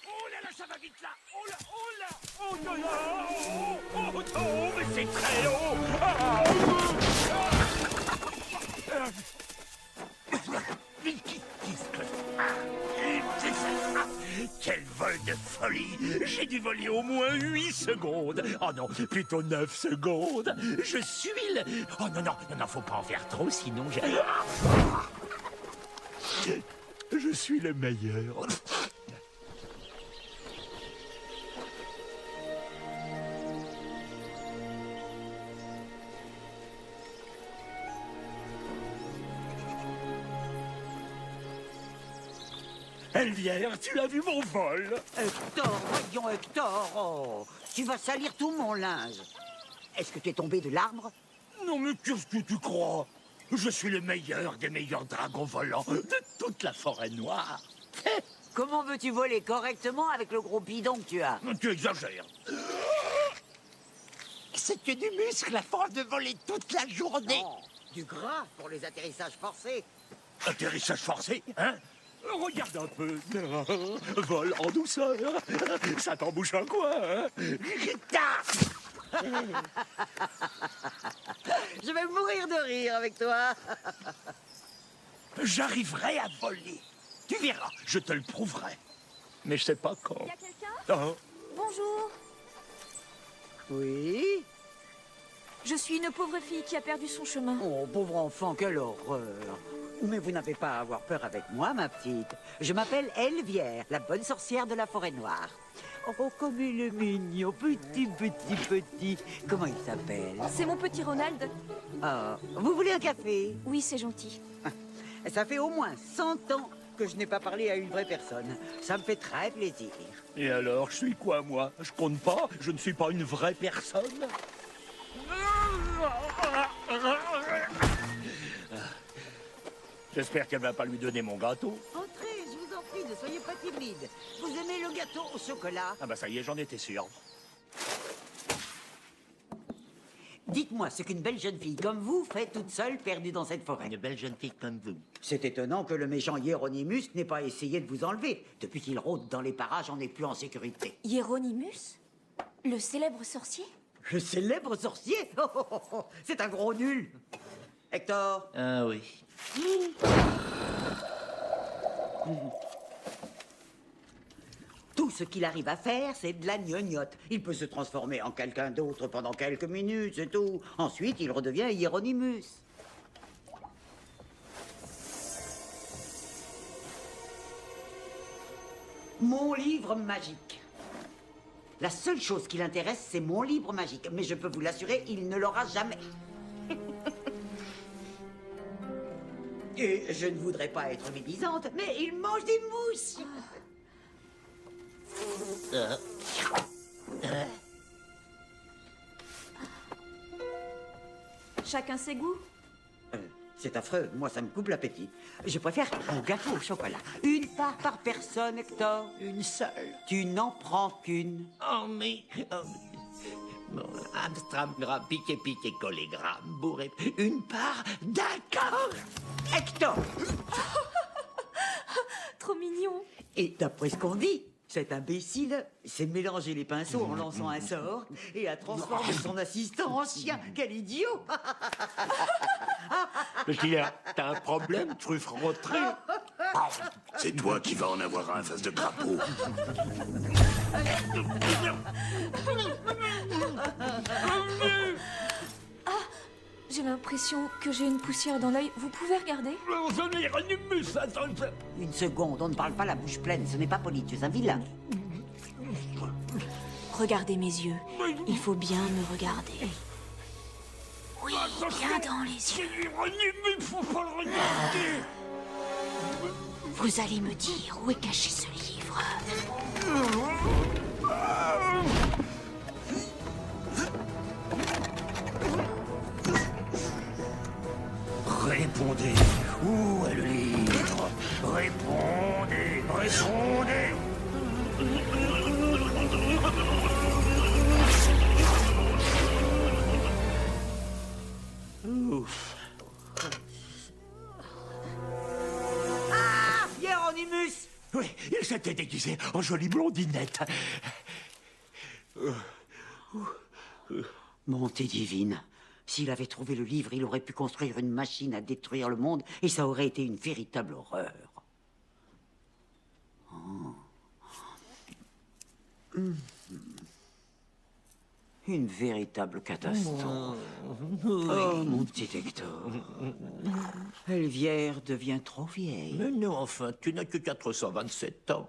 Oh là là, ça va vite là. Oh là, oh là. Oh là là. Oh, oh, oh, mais c'est très haut. Mais qu'est-ce que... c'est ça. Quel vol de folie. J'ai dû voler au moins 8 secondes. Oh non, plutôt 9 secondes. Je suis le... Oh non, non, non, non, faut pas en faire trop, sinon j'ai... Je suis le meilleur. Elvière, tu as vu mon vol? Hector, voyons Hector, oh, tu vas salir tout mon linge. Est-ce que tu es tombé de l'arbre? Non mais qu'est-ce que tu crois? Je suis le meilleur des meilleurs dragons volants de toute la forêt noire. Comment veux-tu voler correctement avec le gros bidon que tu as? Tu exagères. C'est que du muscle à force de voler toute la journée. Non, du gras pour les atterrissages forcés. Atterrissage forcé, hein? Regarde un peu. Vol en douceur. Ça t'embouche un coin, hein? Je vais mourir de rire avec toi. J'arriverai à voler. Tu verras, je te le prouverai. Mais je sais pas quand. Y a quelqu'un? Oh. Bonjour. Oui? Je suis une pauvre fille qui a perdu son chemin. Oh, pauvre enfant, quelle horreur. Mais vous n'avez pas à avoir peur avec moi, ma petite. Je m'appelle Elvière, la bonne sorcière de la forêt noire. Oh, comme il est mignon, petit. Comment il s'appelle? C'est mon petit Ronald. Ah, vous voulez un café? Oui, c'est gentil. Ça fait au moins 100 ans que je n'ai pas parlé à une vraie personne. Ça me fait très plaisir. Et alors, je suis quoi, moi? Je compte pas? Je ne suis pas une vraie personne? J'espère qu'elle va pas lui donner mon gâteau. Entrez, je vous en prie, ne soyez pas timide. Vous aimez le gâteau au chocolat? Ah bah ça y est, j'en étais sûr. Dites-moi ce qu'une belle jeune fille comme vous fait toute seule perdue dans cette forêt. Une belle jeune fille comme vous. C'est étonnant que le méchant Hieronymus n'ait pas essayé de vous enlever. Depuis qu'il rôde dans les parages, on n'est plus en sécurité. Hieronymus? Le célèbre sorcier? Le célèbre sorcier? C'est un gros nul. Hector. Ah oui. Tout ce qu'il arrive à faire, c'est de la gnognotte. Il peut se transformer en quelqu'un d'autre pendant quelques minutes, c'est tout. Ensuite, il redevient Hieronymus. Mon livre magique. La seule chose qui l'intéresse, c'est mon livre magique. Mais je peux vous l'assurer, il ne l'aura jamais. Et je ne voudrais pas être médisante, mais il mange des mousses. Chacun ses goûts? C'est affreux, moi ça me coupe l'appétit. Je préfère un gâteau au chocolat. Une part par personne, Hector. Une seule. Tu n'en prends qu'une. Oh, mais... Bon, Amstram, gramme, piqué, collé, gramme, bourré. Une part, d'accord. Hector. Trop mignon. Et d'après ce qu'on dit, cet imbécile s'est mélangé les pinceaux en lançant un sort et a transformé son assistant en chien. Quel idiot. T'as un problème, truffe rentrée? C'est toi qui vas en avoir un face de crapaud. J'ai l'impression que j'ai une poussière dans l'œil. Vous pouvez regarder? Hieronymus, attends. Une seconde, on ne parle pas la bouche pleine. Ce n'est pas poli, tu es un vilain. Regardez mes yeux. Il faut bien me regarder. Oui, bien dans les yeux. Hieronymus, faut pas le regarder. Vous allez me dire où est caché ce livre. Répondez, où est le livre? Répondez, répondez. Ouf. Ah, Hieronymus. Oui, il s'était déguisé en jolie blondinette. Bonté divine. S'il avait trouvé le livre, il aurait pu construire une machine à détruire le monde et ça aurait été une véritable horreur. Oh. Une véritable catastrophe. Oh, mon petit Hector. Elvière devient trop vieille. Mais non, enfin, tu n'as que 427 ans.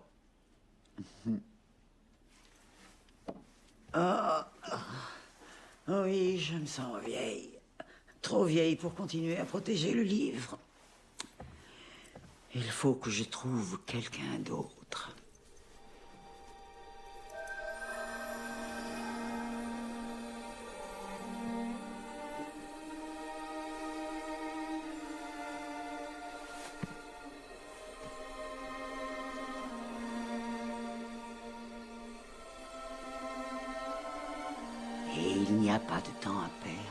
Oui, je me sens vieille. Trop vieille pour continuer à protéger le livre. Il faut que je trouve quelqu'un d'autre. Et il n'y a pas de temps à perdre.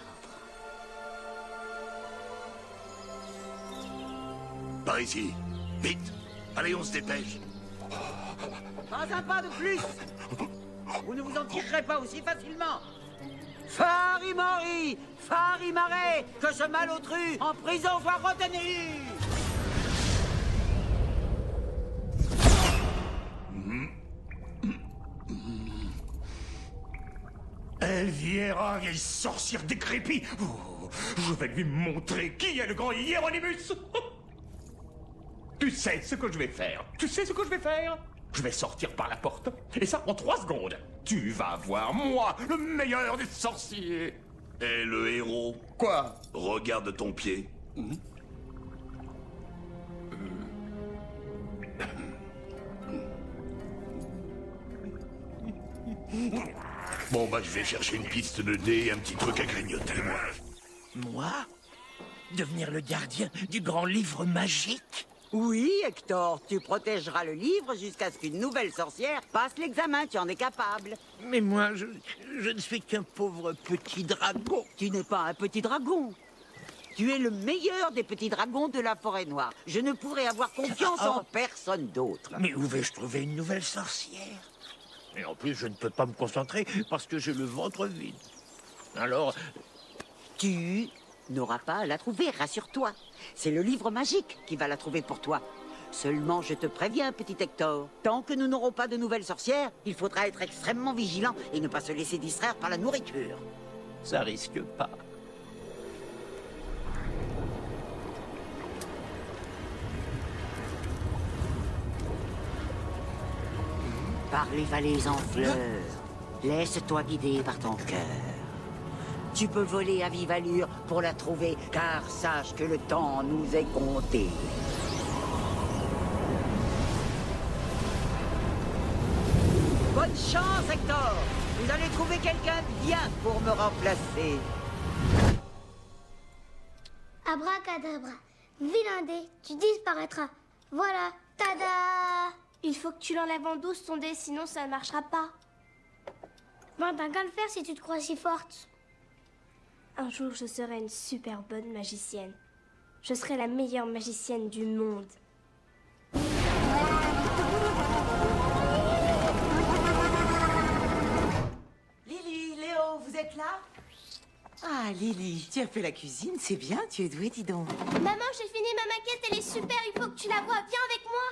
Par ici. Vite. Allez, on se dépêche. Pas un pas de plus. Vous ne vous en tirerez pas aussi facilement. Farimori, Farimare, que ce malotru en prison soit retenu. Elviera, vieille sorcière décrépie. Oh, je vais lui montrer qui est le grand Hieronymus. Tu sais ce que je vais faire. Tu sais ce que je vais faire. Je vais sortir par la porte. Et ça en 3 secondes. Tu vas voir, moi, le meilleur des sorciers. Et le héros? Quoi? Regarde ton pied. Bon, bah, je vais chercher une piste de dés et un petit truc à grignoter, moi. Moi? Devenir le gardien du grand livre magique? Oui, Hector, tu protégeras le livre jusqu'à ce qu'une nouvelle sorcière passe l'examen, tu en es capable. Mais moi, je ne suis qu'un pauvre petit dragon. Tu n'es pas un petit dragon. Tu es le meilleur des petits dragons de la forêt noire. Je ne pourrais avoir confiance en personne d'autre. Mais où vais-je trouver une nouvelle sorcière? Et en plus, je ne peux pas me concentrer parce que j'ai le ventre vide. Alors, Tu n'auras pas à la trouver, rassure-toi. C'est le livre magique qui va la trouver pour toi. Seulement, je te préviens, petit Hector, tant que nous n'aurons pas de nouvelles sorcières, il faudra être extrêmement vigilant et ne pas se laisser distraire par la nourriture. ça risque pas. Par les vallées en fleurs, laisse-toi guider par ton cœur. Tu peux voler à vive allure pour la trouver, car sache que le temps nous est compté. Bonne chance, Hector! Vous allez trouver quelqu'un de bien pour me remplacer. Abracadabra. Vilain dé, tu disparaîtras. Voilà, tada! Il faut que tu l'enlèves en douce ton dé, sinon ça ne marchera pas. Ben, t'as qu'à le faire si tu te crois si forte. Un jour, je serai une super bonne magicienne. Je serai la meilleure magicienne du monde. Lily, Léo, vous êtes là? Ah, Lily, tu as fait la cuisine, c'est bien, tu es douée, dis donc. Maman, j'ai fini ma maquette, elle est super, il faut que tu la vois. Viens avec moi.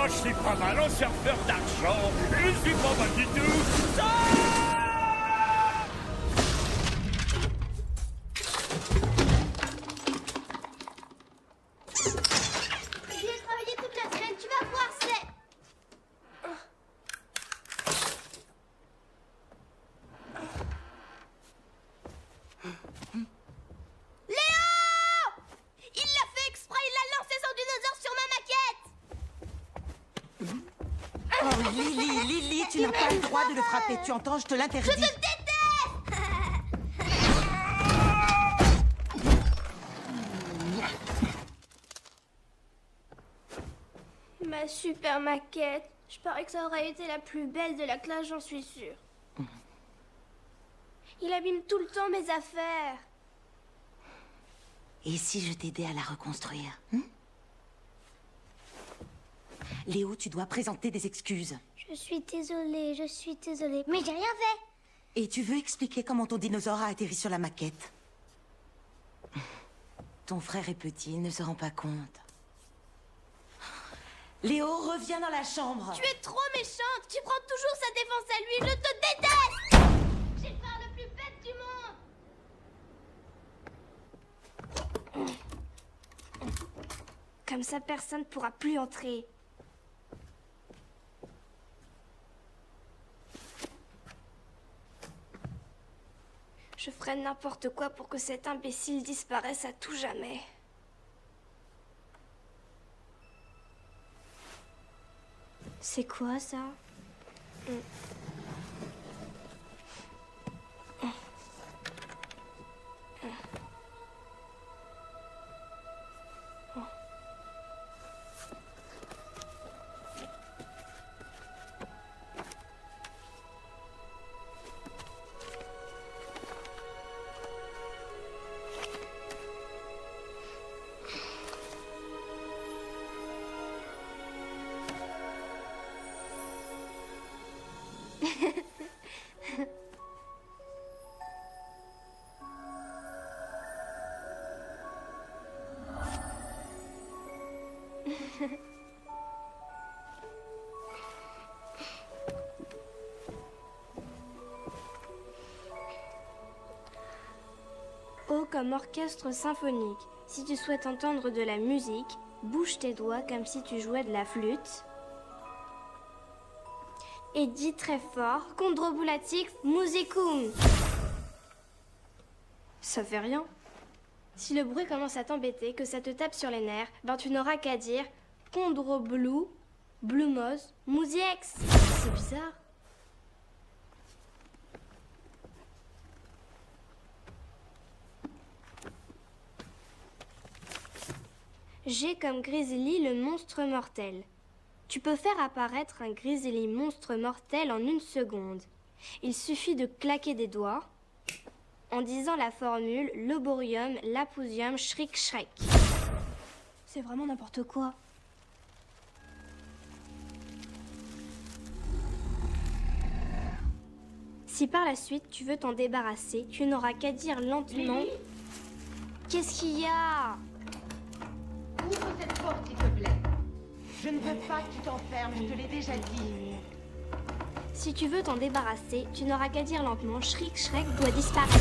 Je suis pas mal en surfeur d'argent. Je suis pas mal du tout. J'y ai travaillé toute la semaine, tu vas voir, c'est... Léo! Il l'a fait exprès, il a lancé son dinosaure sur ma maquette! Oh, Lily, tu n'as pas le droit de le frapper, tu entends, je te l'interdis. Je te déteste! Ma super maquette. Je parie que ça aurait été la plus belle de la classe, j'en suis sûre. Il abîme tout le temps mes affaires. Et si je t'aidais à la reconstruire Léo, tu dois présenter des excuses. Je suis désolée. Mais j'ai rien fait. Et tu veux expliquer comment ton dinosaure a atterri sur la maquette? Ton frère est petit, il ne se rend pas compte. Léo, reviens dans la chambre. Tu es trop méchante. Tu prends toujours sa défense à lui. Je te déteste. J'ai le frère le plus bête du monde. Comme ça, personne ne pourra plus entrer. Je ferai n'importe quoi pour que cet imbécile disparaisse à tout jamais. C'est quoi ça? O comme orchestre symphonique. Si tu souhaites entendre de la musique, bouge tes doigts comme si tu jouais de la flûte. Et dis très fort, Chondrobulatic musicum. Ça fait rien. Si le bruit commence à t'embêter, que ça te tape sur les nerfs, ben tu n'auras qu'à dire Chondroblou, Blumos, Musiex. C'est bizarre. G comme Grizzly, le monstre mortel. Tu peux faire apparaître un Grizzly monstre mortel en 1 seconde. Il suffit de claquer des doigts en disant la formule Loborium, Lapusium, Shriek, Shrek. C'est vraiment n'importe quoi. Si par la suite tu veux t'en débarrasser, tu n'auras qu'à dire lentement... Qu'est-ce qu'il y a? Ouvre cette porte, s'il te plaît. Je ne veux pas que tu t'enfermes, je te l'ai déjà dit. Si tu veux t'en débarrasser, tu n'auras qu'à dire lentement Shriek, Shrek doit disparaître.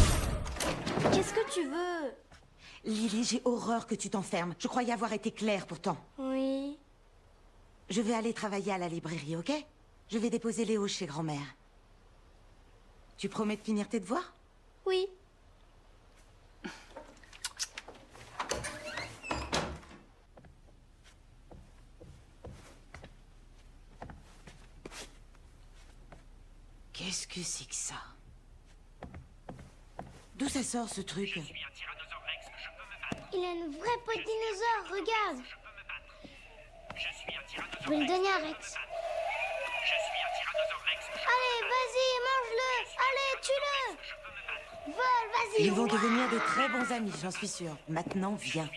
Qu'est-ce que tu veux? Lily, j'ai horreur que tu t'enfermes. Je croyais avoir été claire pourtant. Oui. Je vais aller travailler à la librairie, ok? Je vais déposer Léo chez grand-mère. Tu promets de finir tes devoirs? Oui. Qu'est-ce que c'est que ça? D'où ça sort ce truc? Il a une vraie peau de dinosaure, regarde. Je vais le donner à Rex. Allez, vas-y, mange-le. Allez, tue-le. Vole, vas-y. Ils vont devenir de très bons amis, j'en suis sûre. Maintenant, viens.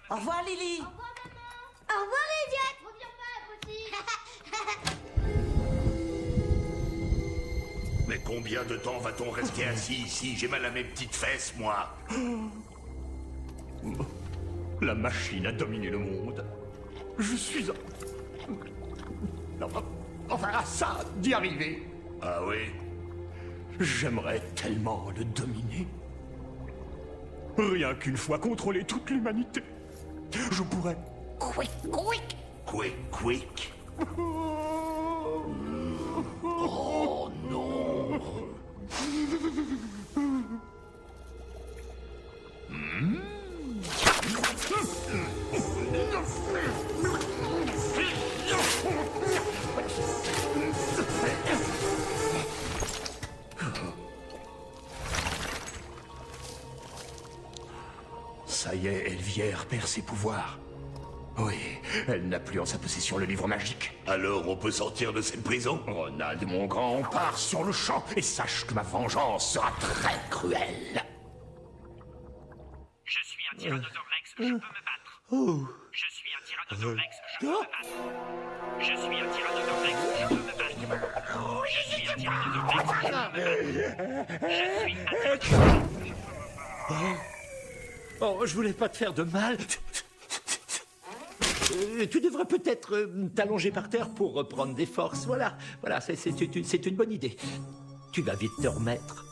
Au revoir, Lily. Au revoir, Idiot. Reviens pas, petit. Mais combien de temps va-t-on rester assis ici? J'ai mal à mes petites fesses, moi. La machine a dominé le monde. Je suis... Enfin, à ça d'y arriver. Ah oui? J'aimerais tellement le dominer. Rien qu'une fois contrôler toute l'humanité, je pourrais... Quick, quick. Quick, quick. Oh non. Ça y est, Elvière perd ses pouvoirs. Oui, elle n'a plus en sa possession le livre magique. Alors on peut sortir de cette prison? Ronald, mon grand, on part sur le champ et sache que ma vengeance sera très cruelle. Je suis un Tyrannosaure Rex, je peux me battre. Je suis un Tyrannosaure Rex, je peux me battre. Je suis un Tyrannosaure Rex, je peux me battre. Je suis un Tyrannosaure Rex, je peux me battre. Je suis un... Oh, je voulais pas te faire de mal. Tu devrais peut-être t'allonger par terre pour reprendre des forces. Voilà, c'est une bonne idée. Tu vas vite te remettre.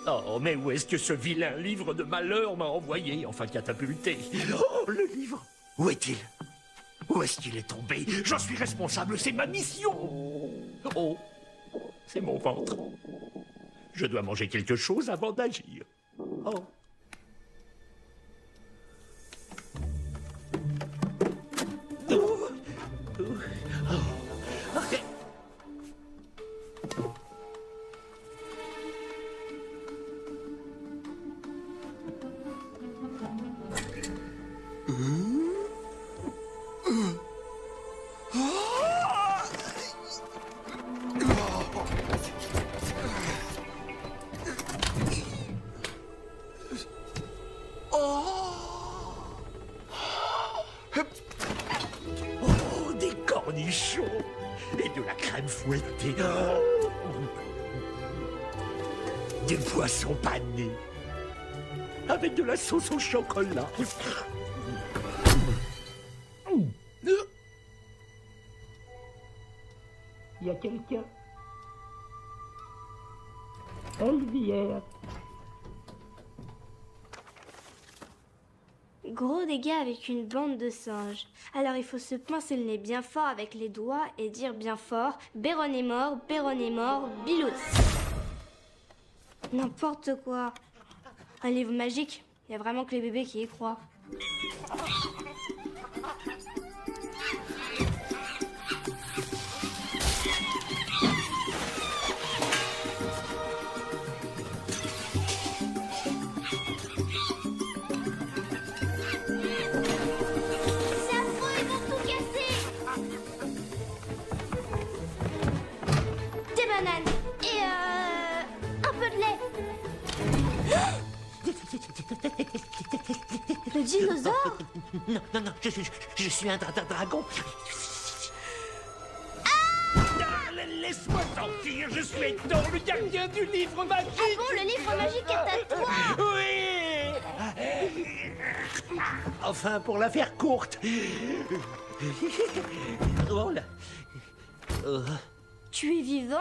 Oh, mais où est-ce que ce vilain livre de malheur m'a envoyé, enfin catapulté? Oh, le livre! Où est-il? Où est-ce qu'il est tombé? J'en suis responsable, c'est ma mission! Oh, c'est mon ventre. Je dois manger quelque chose avant d'agir. Oh. Des cornichons et de la crème fouettée. Des poissons panés avec de la sauce au chocolat. Il y a quelqu'un. Elvière. Gros dégâts avec une bande de singes. Alors il faut se pincer le nez bien fort avec les doigts et dire bien fort Béron est mort, Bilouz. N'importe quoi. Un livre magique, il y a vraiment que les bébés qui y croient. Non, non, non, je suis un dragon. Laisse-moi sortir, je suis Hector, le gardien du livre magique. Ah bon, le livre magique est à toi? Oui. Enfin, pour la faire courte. Oh là. Tu es vivant?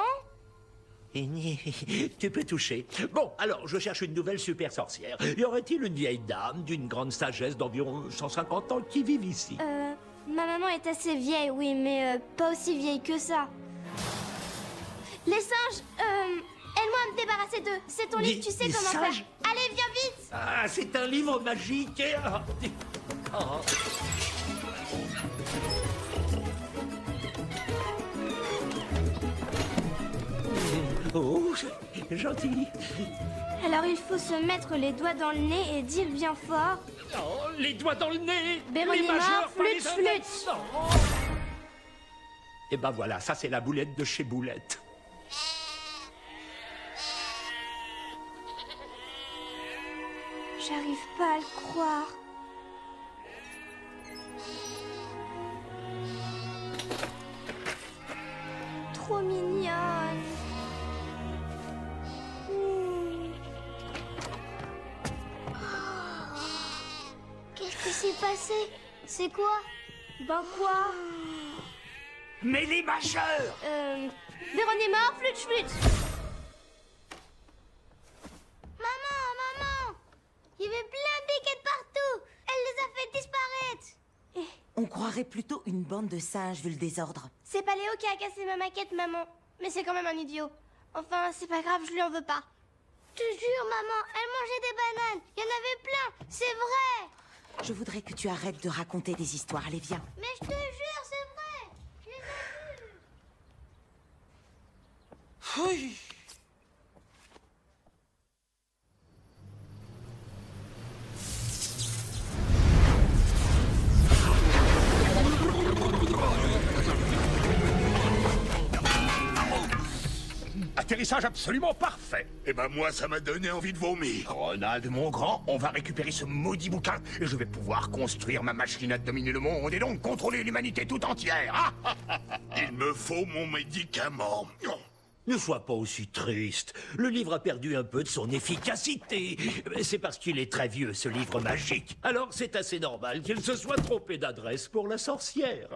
Tu peux toucher. Bon, alors, je cherche une nouvelle super sorcière. Y aurait-il une vieille dame d'une grande sagesse d'environ 150 ans qui vive ici? Ma maman est assez vieille, oui, mais pas aussi vieille que ça. Les singes, aide-moi à me débarrasser d'eux. C'est ton livre, tu sais les comment singes? faire. Allez, viens vite. Ah, c'est un livre magique. Oh. Oh, gentil. Alors il faut se mettre les doigts dans le nez et dire bien fort. Oh, les doigts dans le nez. Béronima, Les majeurs, pas les flûte, index. flûte. Non. Et ben voilà, ça c'est la boulette de chez Boulette. J'arrive pas à le croire. Trop mignonne. Qu'est-ce qui s'est passé? C'est quoi? Ben quoi? Mais les majeurs. Béronima, flûte, flûte. Maman! Il y avait plein de biquettes partout! Elle les a fait disparaître! On croirait plutôt une bande de singes vu le désordre. C'est pas Léo qui a cassé ma maquette, maman. Mais c'est quand même un idiot. Enfin, c'est pas grave, je lui en veux pas. Je te jure, maman, elle mangeait des bananes! Il y en avait plein! C'est vrai! Je voudrais que tu arrêtes de raconter des histoires. Allez, viens. Mais je te jure, c'est vrai! Je les ai vus! Oui. Atterrissage absolument parfait. Eh ben moi, ça m'a donné envie de vomir. Ronald, mon grand, on va récupérer ce maudit bouquin et je vais pouvoir construire ma machine à dominer le monde et donc contrôler l'humanité tout entière. Il me faut mon médicament. Ne sois pas aussi triste. Le livre a perdu un peu de son efficacité. C'est parce qu'il est très vieux, ce livre magique. Alors c'est assez normal qu'il se soit trompé d'adresse pour la sorcière.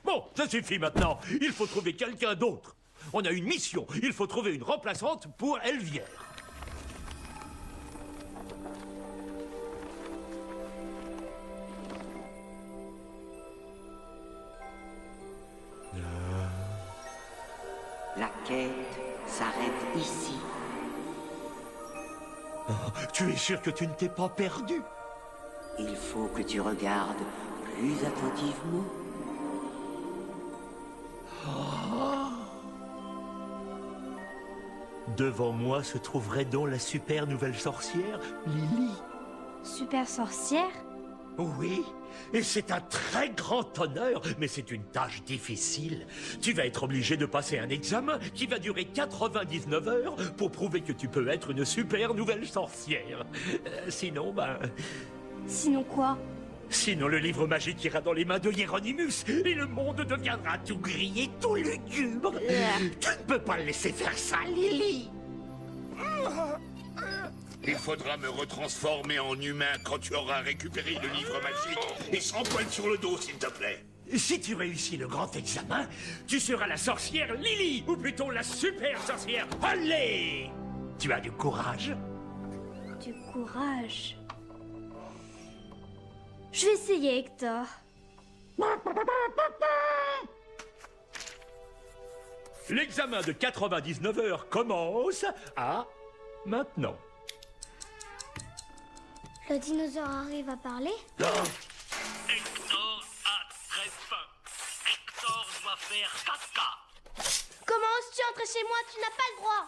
Bon, ça suffit maintenant. Il faut trouver quelqu'un d'autre. On a une mission. Il faut trouver une remplaçante pour Elvière. La quête s'arrête ici. Oh, tu es sûr que tu ne t'es pas perdu? Il faut que tu regardes plus attentivement. Devant moi se trouverait donc la super nouvelle sorcière, Lily. Super sorcière? Oui, et c'est un très grand honneur, mais c'est une tâche difficile. Tu vas être obligé de passer un examen qui va durer 99 heures pour prouver que tu peux être une super nouvelle sorcière. Sinon, Sinon quoi? Sinon le livre magique ira dans les mains de Hieronymus et le monde deviendra tout gris et tout lugubre. Tu ne peux pas le laisser faire ça, Lily. Il faudra me retransformer en humain quand tu auras récupéré le livre magique. Et sans poil sur le dos, s'il te plaît. Si tu réussis le grand examen, tu seras la sorcière Lily, ou plutôt la super sorcière Holly. Tu as du courage? Du courage. Je vais essayer, Hector. L'examen de 99 heures commence à maintenant. Le dinosaure arrive à parler? Hector a très faim. Hector doit faire caca. Comment oses-tu entrer chez moi? Tu n'as pas le droit.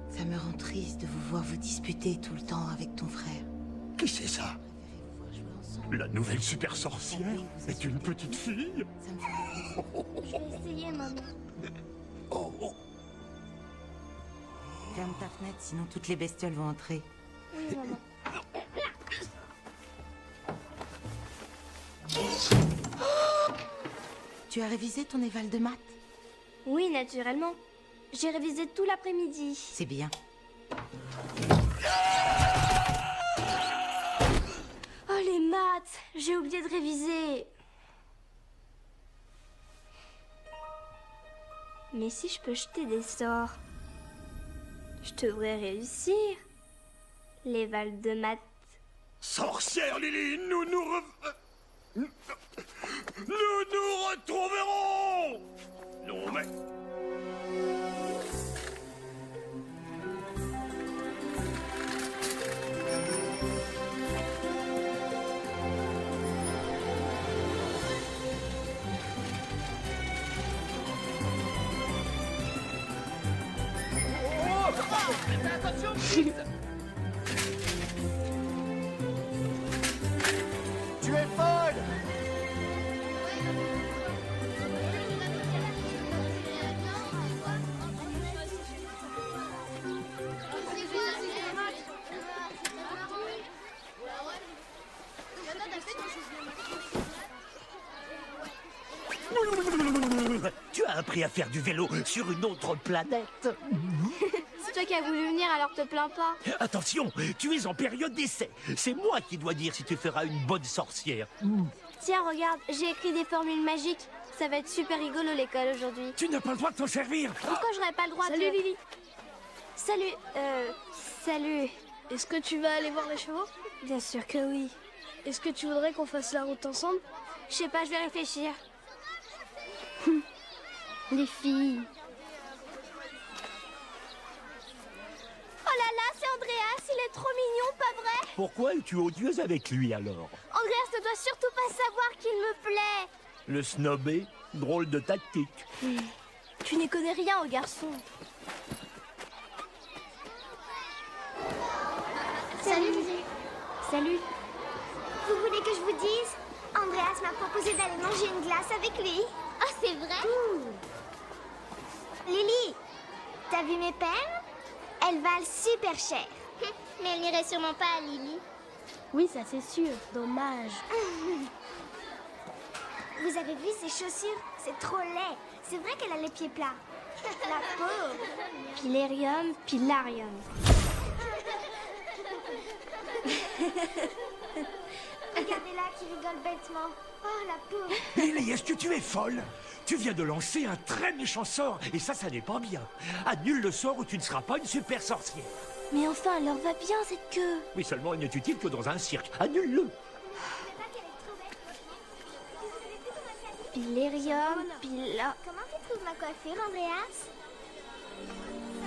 Ça me rend triste de vous voir vous disputer tout le temps avec ton frère. Qui c'est ça? Préférez-vous pouvoir jouer ensemble. La nouvelle super sorcière est une petite fille. Ça me fait Je vais essayer, maman. Oh. Ferme ta fenêtre, sinon toutes les bestioles vont entrer. Oui, maman. Tu as révisé ton éval de maths? Oui, naturellement. J'ai révisé tout l'après-midi. C'est bien. Oh, les maths! J'ai oublié de réviser. Mais si je peux jeter des sorts, je devrais réussir. Les vals de maths. Sorcière Lily, nous retrouverons. Non mais... Tu es folle! Tu as appris à faire du vélo sur une autre planète. C'est toi qui as voulu venir, alors te plains pas. Attention, tu es en période d'essai. C'est moi qui dois dire si tu feras une bonne sorcière. Tiens, regarde, j'ai écrit des formules magiques. Ça va être super rigolo l'école aujourd'hui. Tu n'as pas le droit de t'en servir. Pourquoi j'aurais pas le droit de... Salut Lily. Salut. Est-ce que tu vas aller voir les chevaux? Bien sûr que oui. Est-ce que tu voudrais qu'on fasse la route ensemble? Je sais pas, je vais réfléchir. Les filles. Oh là là, c'est Andreas, il est trop mignon, pas vrai? Pourquoi es-tu odieuse avec lui alors? Andreas ne doit surtout pas savoir qu'il me plaît. Le snobé, drôle de tactique. Tu n'y connais rien au garçon. Salut, Lily. Salut. Vous voulez que je vous dise? Andreas m'a proposé d'aller manger une glace avec lui. Ah, c'est vrai? Lily, t'as vu mes perles? Elles valent super cher. Mais elles n'iraient sûrement pas à Lily. Oui, ça c'est sûr. Dommage. Vous avez vu ses chaussures? C'est trop laid. C'est vrai qu'elle a les pieds plats. La pauvre. Pilarium, pilarium. Regardez-la qui rigole bêtement. Oh, la pauvre. Lily, est-ce que tu es folle? Tu viens de lancer un très méchant sort, et ça n'est pas bien. Annule le sort ou tu ne seras pas une super sorcière. Mais enfin, elle leur va bien cette queue. Oui, seulement il n'est utile que dans un cirque. Annule-le. Pilarium, pila... Comment tu trouves ma coiffure, Andreas?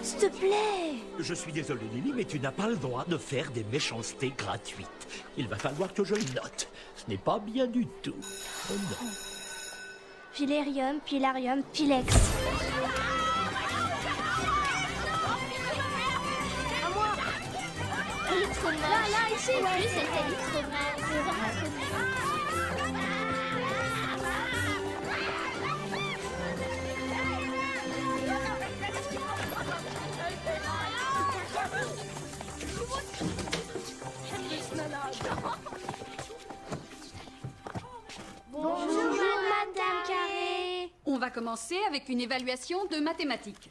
S'il te plaît. Je suis désolé, Lily, mais tu n'as pas le droit de faire des méchancetés gratuites. Il va falloir que je le note. Ce n'est pas bien du tout. Oh non. Pilarium, pilarium, pilex. Elle est trop moche. Là, ici. Ouais, elle est trop moche. C'est vraiment trop moche. Bonjour, Madame Carré. On va commencer avec une évaluation de mathématiques.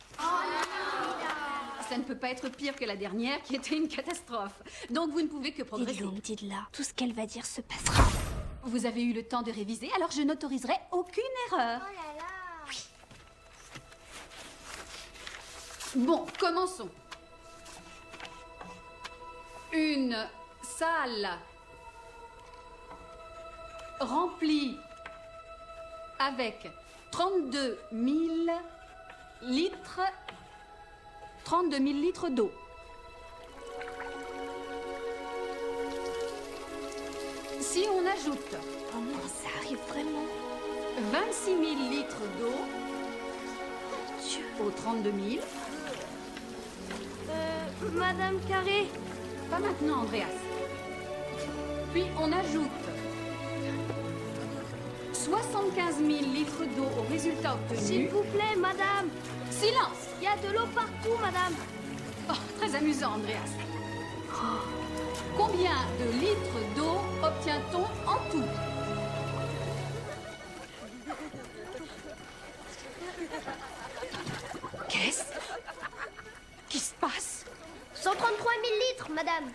Ça ne peut pas être pire que la dernière qui était une catastrophe. Donc vous ne pouvez que progresser. Dites-la. Tout ce qu'elle va dire se passera. Vous avez eu le temps de réviser, alors je n'autoriserai aucune erreur. Oh là là. Bon, commençons. Une salle remplie avec 32 000 litres, 32 000 litres d'eau. Si on ajoute Oh non, ça arrive vraiment. 26 000 litres d'eau aux 32 000. Madame Carré. Pas maintenant, Andreas. Puis on ajoute 75 000 litres d'eau au résultat obtenu. S'il vous plaît, madame. Silence! Il y a de l'eau partout, madame. Oh, très amusant, Andreas. Combien de litres d'eau obtient-on en tout? Qu'est-ce qui se passe? 133 000 litres, madame.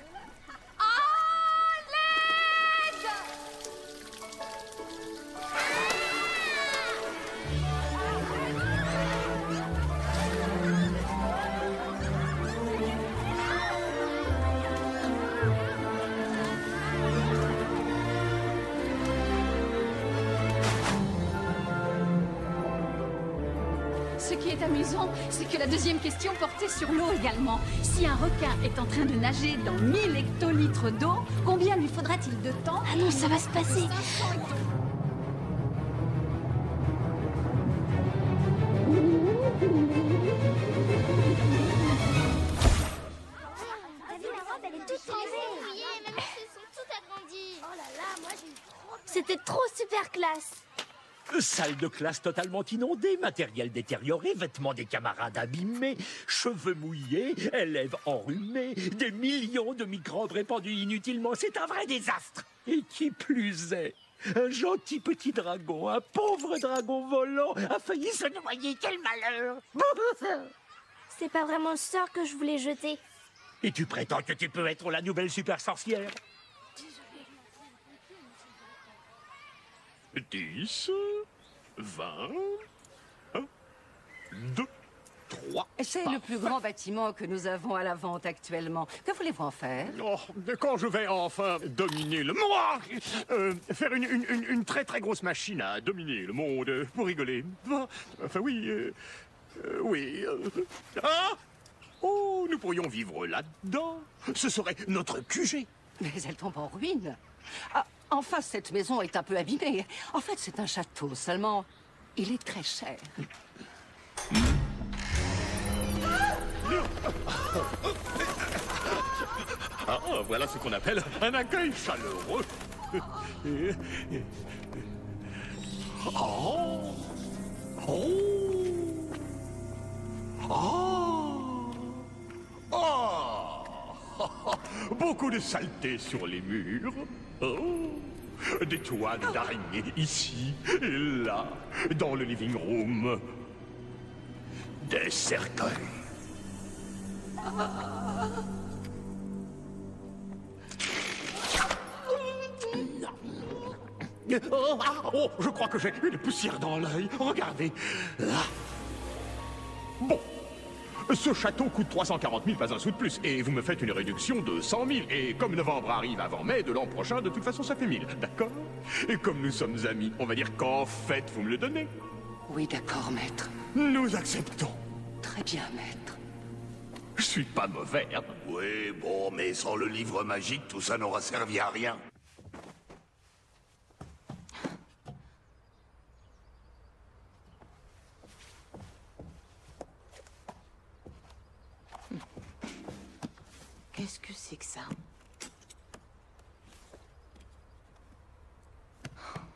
Ce qui est amusant, c'est que la deuxième question portait sur l'eau également. Si un requin est en train de nager dans 1000 hectolitres d'eau, combien lui faudra-t-il de temps? Ah non, ça va se passer. T'as vu la robe, elle est toute trempée. Même les cheveux sont tout agrandis. Oh là là, moi j'ai eu trop peur. C'était trop super classe. Salle de classe totalement inondée, matériel détérioré, vêtements des camarades abîmés, cheveux mouillés, élèves enrhumés, des millions de microbes répandus inutilement. C'est un vrai désastre. Et qui plus est, un gentil petit dragon, un pauvre dragon volant, a failli se noyer. Quel malheur! C'est pas vraiment le sort que je voulais jeter. Et tu prétends que tu peux être la nouvelle super sorcière? 10, 20, 1, 2, 3. C'est le plus grand bâtiment que nous avons à la vente actuellement. Que voulez-vous en faire? Oh, quand je vais enfin dominer le monde, faire une très très grosse machine à dominer le monde, pour rigoler. Enfin oui, oui. Ah! Oh, nous pourrions vivre là-dedans. Ce serait notre QG. Mais elle tombe en ruine. Ah, enfin, cette maison est un peu abîmée. En fait, c'est un château, seulement il est très cher. Ah, voilà ce qu'on appelle un accueil chaleureux. Oh! Oh! Oh! Oh! Beaucoup de saleté sur les murs. Oh! Des toiles d'araignée ici et là, dans le living room. Des cercueils. Oh, je crois que j'ai une poussière dans l'œil. Regardez. Là. Bon. Ce château coûte 340 000, pas un sou de plus. Et vous me faites une réduction de 100 000. Et comme novembre arrive avant mai de l'an prochain, de toute façon, ça fait 1000. D'accord? Et comme nous sommes amis, on va dire qu'en fait, vous me le donnez. Oui, d'accord, maître. Nous acceptons. Très bien, maître. Je suis pas mauvais, hein? Oui, bon, mais sans le livre magique, tout ça n'aura servi à rien. Qu'est-ce que c'est que ça?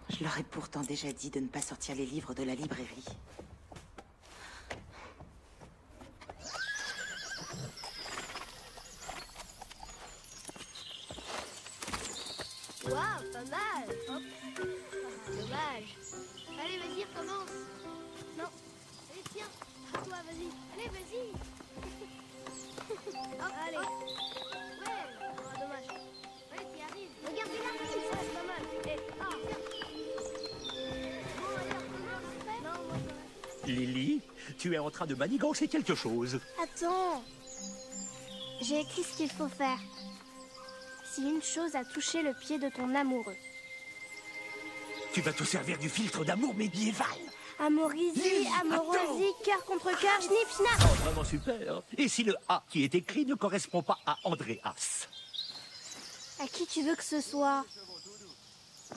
Je leur ai pourtant déjà dit de ne pas sortir les livres de la librairie. Waouh, pas mal. Hop. Dommage. Allez, vas-y, recommence. Non. Allez, tiens. Toi, vas-y. Allez, vas-y. Hop, allez. Ouais. Oh, dommage. Allez, t'y arrives. Regarde, il arrive. Ça, c'est pas mal. Et, tiens. Bon, allez, recommence. Non, moi, ça va. Lily, tu es en train de manigancer quelque chose. Attends. J'ai écrit ce qu'il faut faire. Si une chose a touché le pied de ton amoureux. Tu vas te servir du filtre d'amour médiéval. Amorisi, amorosi, cœur contre cœur, schnipp, schnapp. Oh, vraiment super. Et si le A qui est écrit ne correspond pas à Andreas? À qui tu veux que ce soit?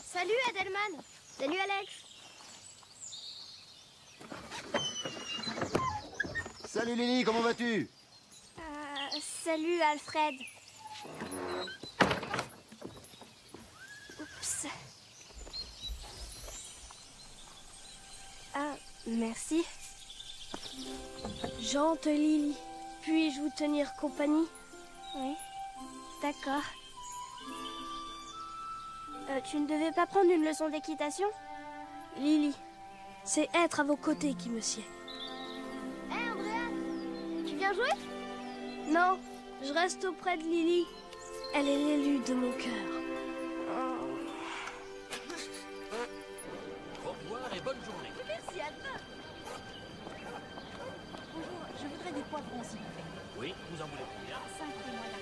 Salut, Adelman. Salut, Alex. Salut Lily, comment vas-tu? Salut, Alfred. Oups. Merci. Jante Lily, puis-je vous tenir compagnie? Oui, d'accord. Tu ne devais pas prendre une leçon d'équitation? Lily, c'est être à vos côtés qui me sied. Hé, Andreas, tu viens jouer? Non, je reste auprès de Lily. Elle est l'élue de mon cœur. Au revoir et bonne journée. Merci, à demain. Bonjour, je voudrais des poivrons, s'il vous plaît. Oui, vous en voulez combien? 5 de moi là.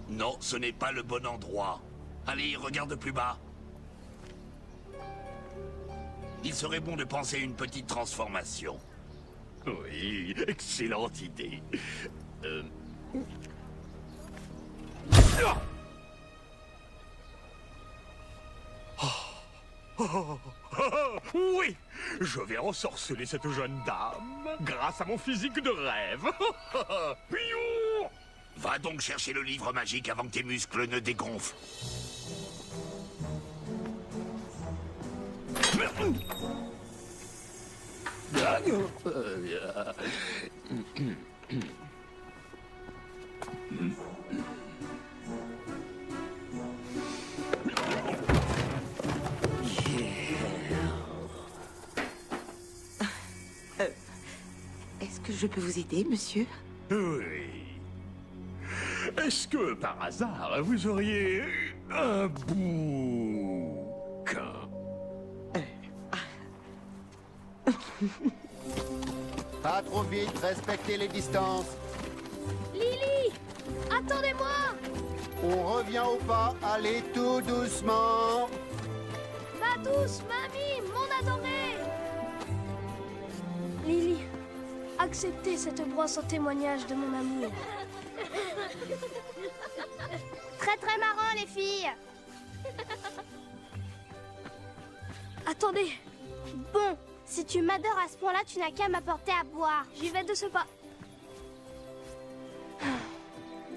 Non, ce n'est pas le bon endroit. Allez, regarde plus bas. Il serait bon de penser à une petite transformation. Oui, excellente idée. Oui, je vais ensorceler cette jeune dame grâce à mon physique de rêve. Piou! Va donc chercher le livre magique avant que tes muscles ne dégonflent. Est-ce que je peux vous aider, monsieur? Oui. Est-ce que, par hasard, vous auriez un bouquin? Pas trop vite, respectez les distances. Lily, attendez-moi. On revient au pas, allez tout doucement. Ma douce mamie, mon adorée. Lily, acceptez cette brosse en témoignage de mon amour. Très très marrant, les filles. Attendez. Bon, si tu m'adores à ce point-là, tu n'as qu'à m'apporter à boire. J'y vais de ce pas.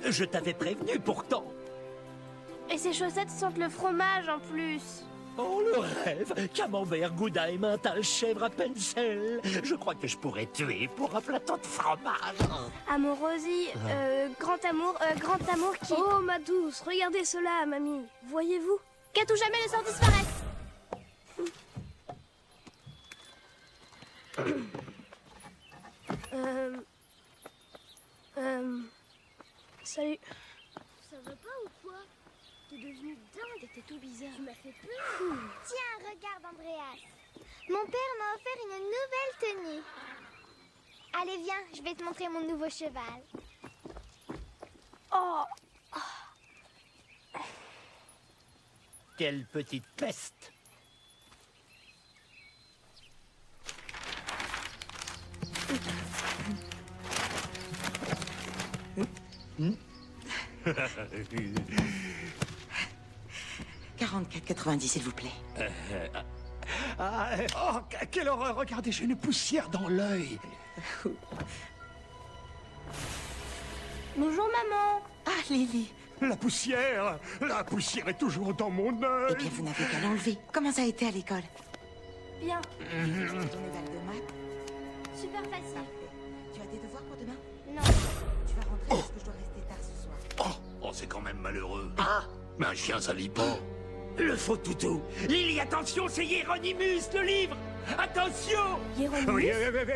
Je t'avais prévenu pourtant. Et ces chaussettes sentent le fromage en plus. Oh, le rêve! Camembert, gouda, mental, chèvre à pencil. Je crois que je pourrais tuer pour un plateau de fromage. Amourosie, grand amour qui... Oh, ma douce, regardez cela, mamie. Voyez-vous? Qu'à tout jamais le sort disparaisse. Salut. Ça va pas ou quoi? T'es devenu dingue, t'es tout bizarre. Tu m'as fait peur. Tiens, regarde, Andreas. Mon père m'a offert une nouvelle tenue. Allez, viens, je vais te montrer mon nouveau cheval. Oh. Quelle petite peste! Hmm? 44,90 s'il vous plaît. Oh, quelle horreur! Regardez, j'ai une poussière dans l'œil. Bonjour, maman. Ah, Lily. La poussière est toujours dans mon œil. Eh bien, vous n'avez qu'à l'enlever. Comment ça a été à l'école? Bien. Ton éval de maths? Super facile. Tu as des devoirs pour demain? Non. Tu vas rentrer parce que je dois rester tard ce soir. Oh, c'est quand même malheureux. Mais un chien, ça lit pas. Le faux toutou! Lily, attention, c'est Hieronymus, le livre! Attention! Hieronymus? Oui,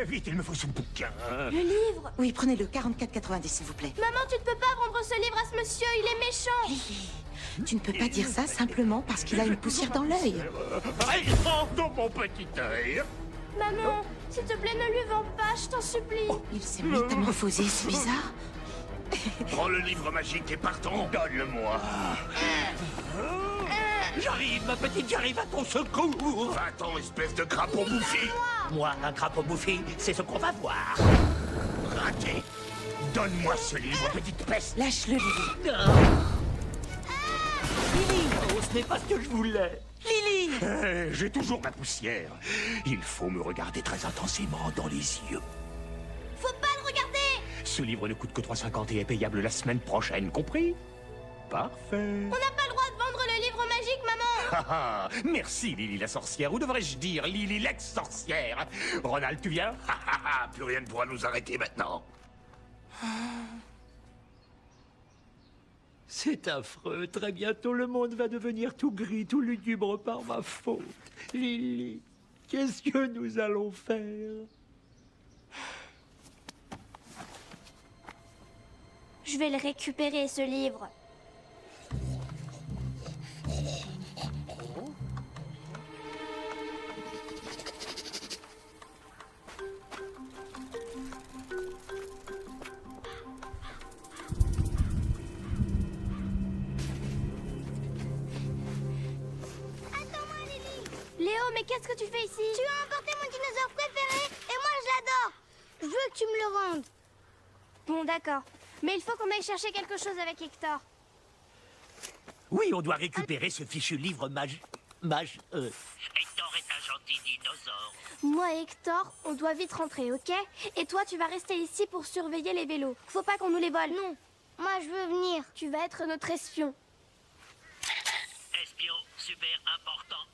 vite, il me faut son bouquin. Le livre? Oui, prenez-le. 44,90 s'il vous plaît. Maman, tu ne peux pas vendre ce livre à ce monsieur, il est méchant. Lily, tu ne peux pas dire ça simplement parce qu'il a une poussière dans l'œil. Dans mon petit œil. Maman, s'il te plaît, ne lui vends pas, je t'en supplie. Il s'est métamorphosé, c'est bizarre. Prends le livre magique et partons. Donne-le-moi. J'arrive, ma petite, j'arrive à ton secours! Va-t'en, espèce de crapaud bouffi. Moi, un crapaud bouffi, c'est ce qu'on va voir. Raté. Donne-moi ce livre, petite peste. Lâche-le, Lily. Lily! Oh, ce n'est pas ce que je voulais. Lily! J'ai toujours ma poussière. Il faut me regarder très intensément dans les yeux. Faut pas le regarder! Ce livre ne coûte que 3,50 et est payable la semaine prochaine, compris? Parfait. On n'a pas le droit de vendre le livre magique, maman! Ah, merci, Lily la sorcière. Ou devrais-je dire Lily l'ex-sorcière? Ronald, tu viens? Plus rien ne pourra nous arrêter maintenant. C'est affreux. Très bientôt, le monde va devenir tout gris, tout lugubre par ma faute. Lily, qu'est-ce que nous allons faire? Je vais le récupérer, ce livre. Léo, mais qu'est-ce que tu fais ici? Tu as emporté mon dinosaure préféré et moi je l'adore. Je veux que tu me le rendes. Bon, d'accord. Mais il faut qu'on aille chercher quelque chose avec Hector. Oui, on doit récupérer ce fichu livre Hector est un gentil dinosaure. Moi et Hector, on doit vite rentrer, ok? Et toi, tu vas rester ici pour surveiller les vélos. Faut pas qu'on nous les vole. Non, moi je veux venir. Tu vas être notre espion. Espion super important.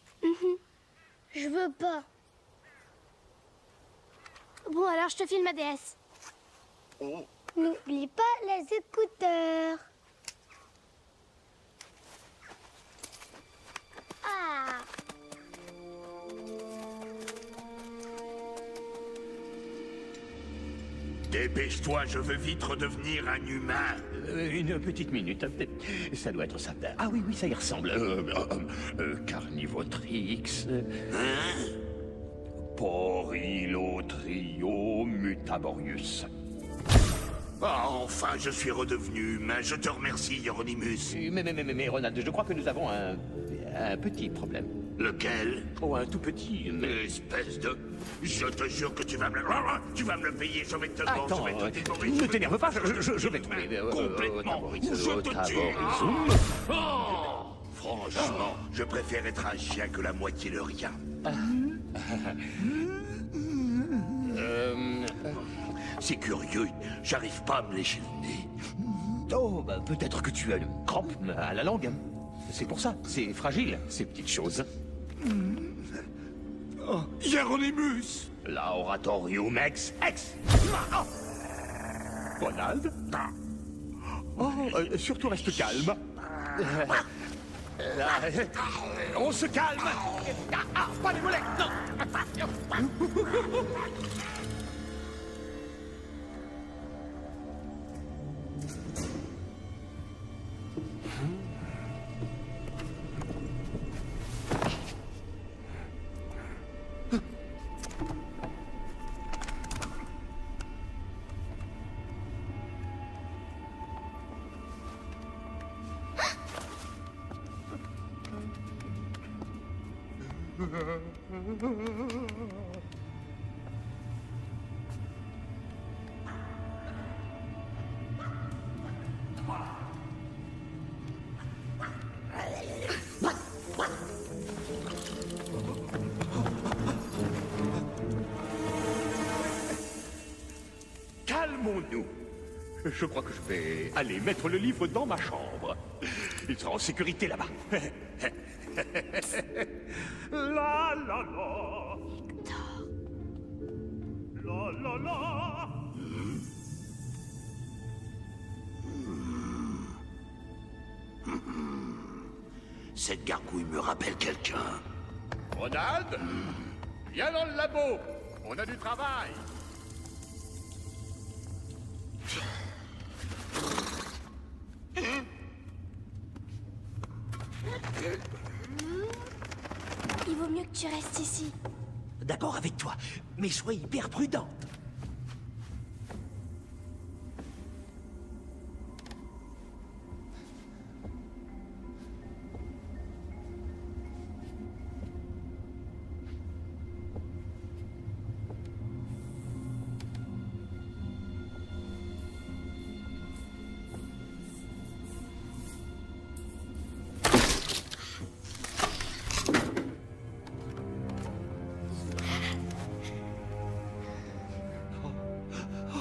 Je veux pas. Bon, alors je te file ma DS. N'oublie pas les écouteurs. Ah. Dépêche-toi, je veux vite redevenir un humain. Une petite minute. Ça doit être ça. Ah oui, ça y ressemble. Carnivotrix. Porillotrio mutaborius. Ah, enfin, je suis redevenu humain. Je te remercie, Hieronymus. Mais Ronald, je crois que nous avons un petit problème. Lequel? Oh, un tout petit. Espèce de... Je te jure que tu vas me le... Tu vas me le payer, je vais te le Attends, ne t'énerve pas, je vais trouver... Complètement. Je te tue. Franchement, je préfère être un chien que la moitié de rien. C'est curieux, j'arrive pas à me lécher le nez. Oh, peut-être que tu as une crampe à la langue. C'est pour ça, c'est fragile, ces petites choses. Oh, Hieronymus! Laboratorium ex. Ronald? Oh, surtout reste calme. On se calme. Pas les mollets, non. Calmons-nous. Je crois que je vais aller mettre le livre dans ma chambre. Il sera en sécurité là-bas. La la la. La la la. Cette gargouille me rappelle quelqu'un. Ronald, viens dans le labo. On a du travail. Il vaut mieux que tu restes ici. D'accord avec toi, mais sois hyper prudente.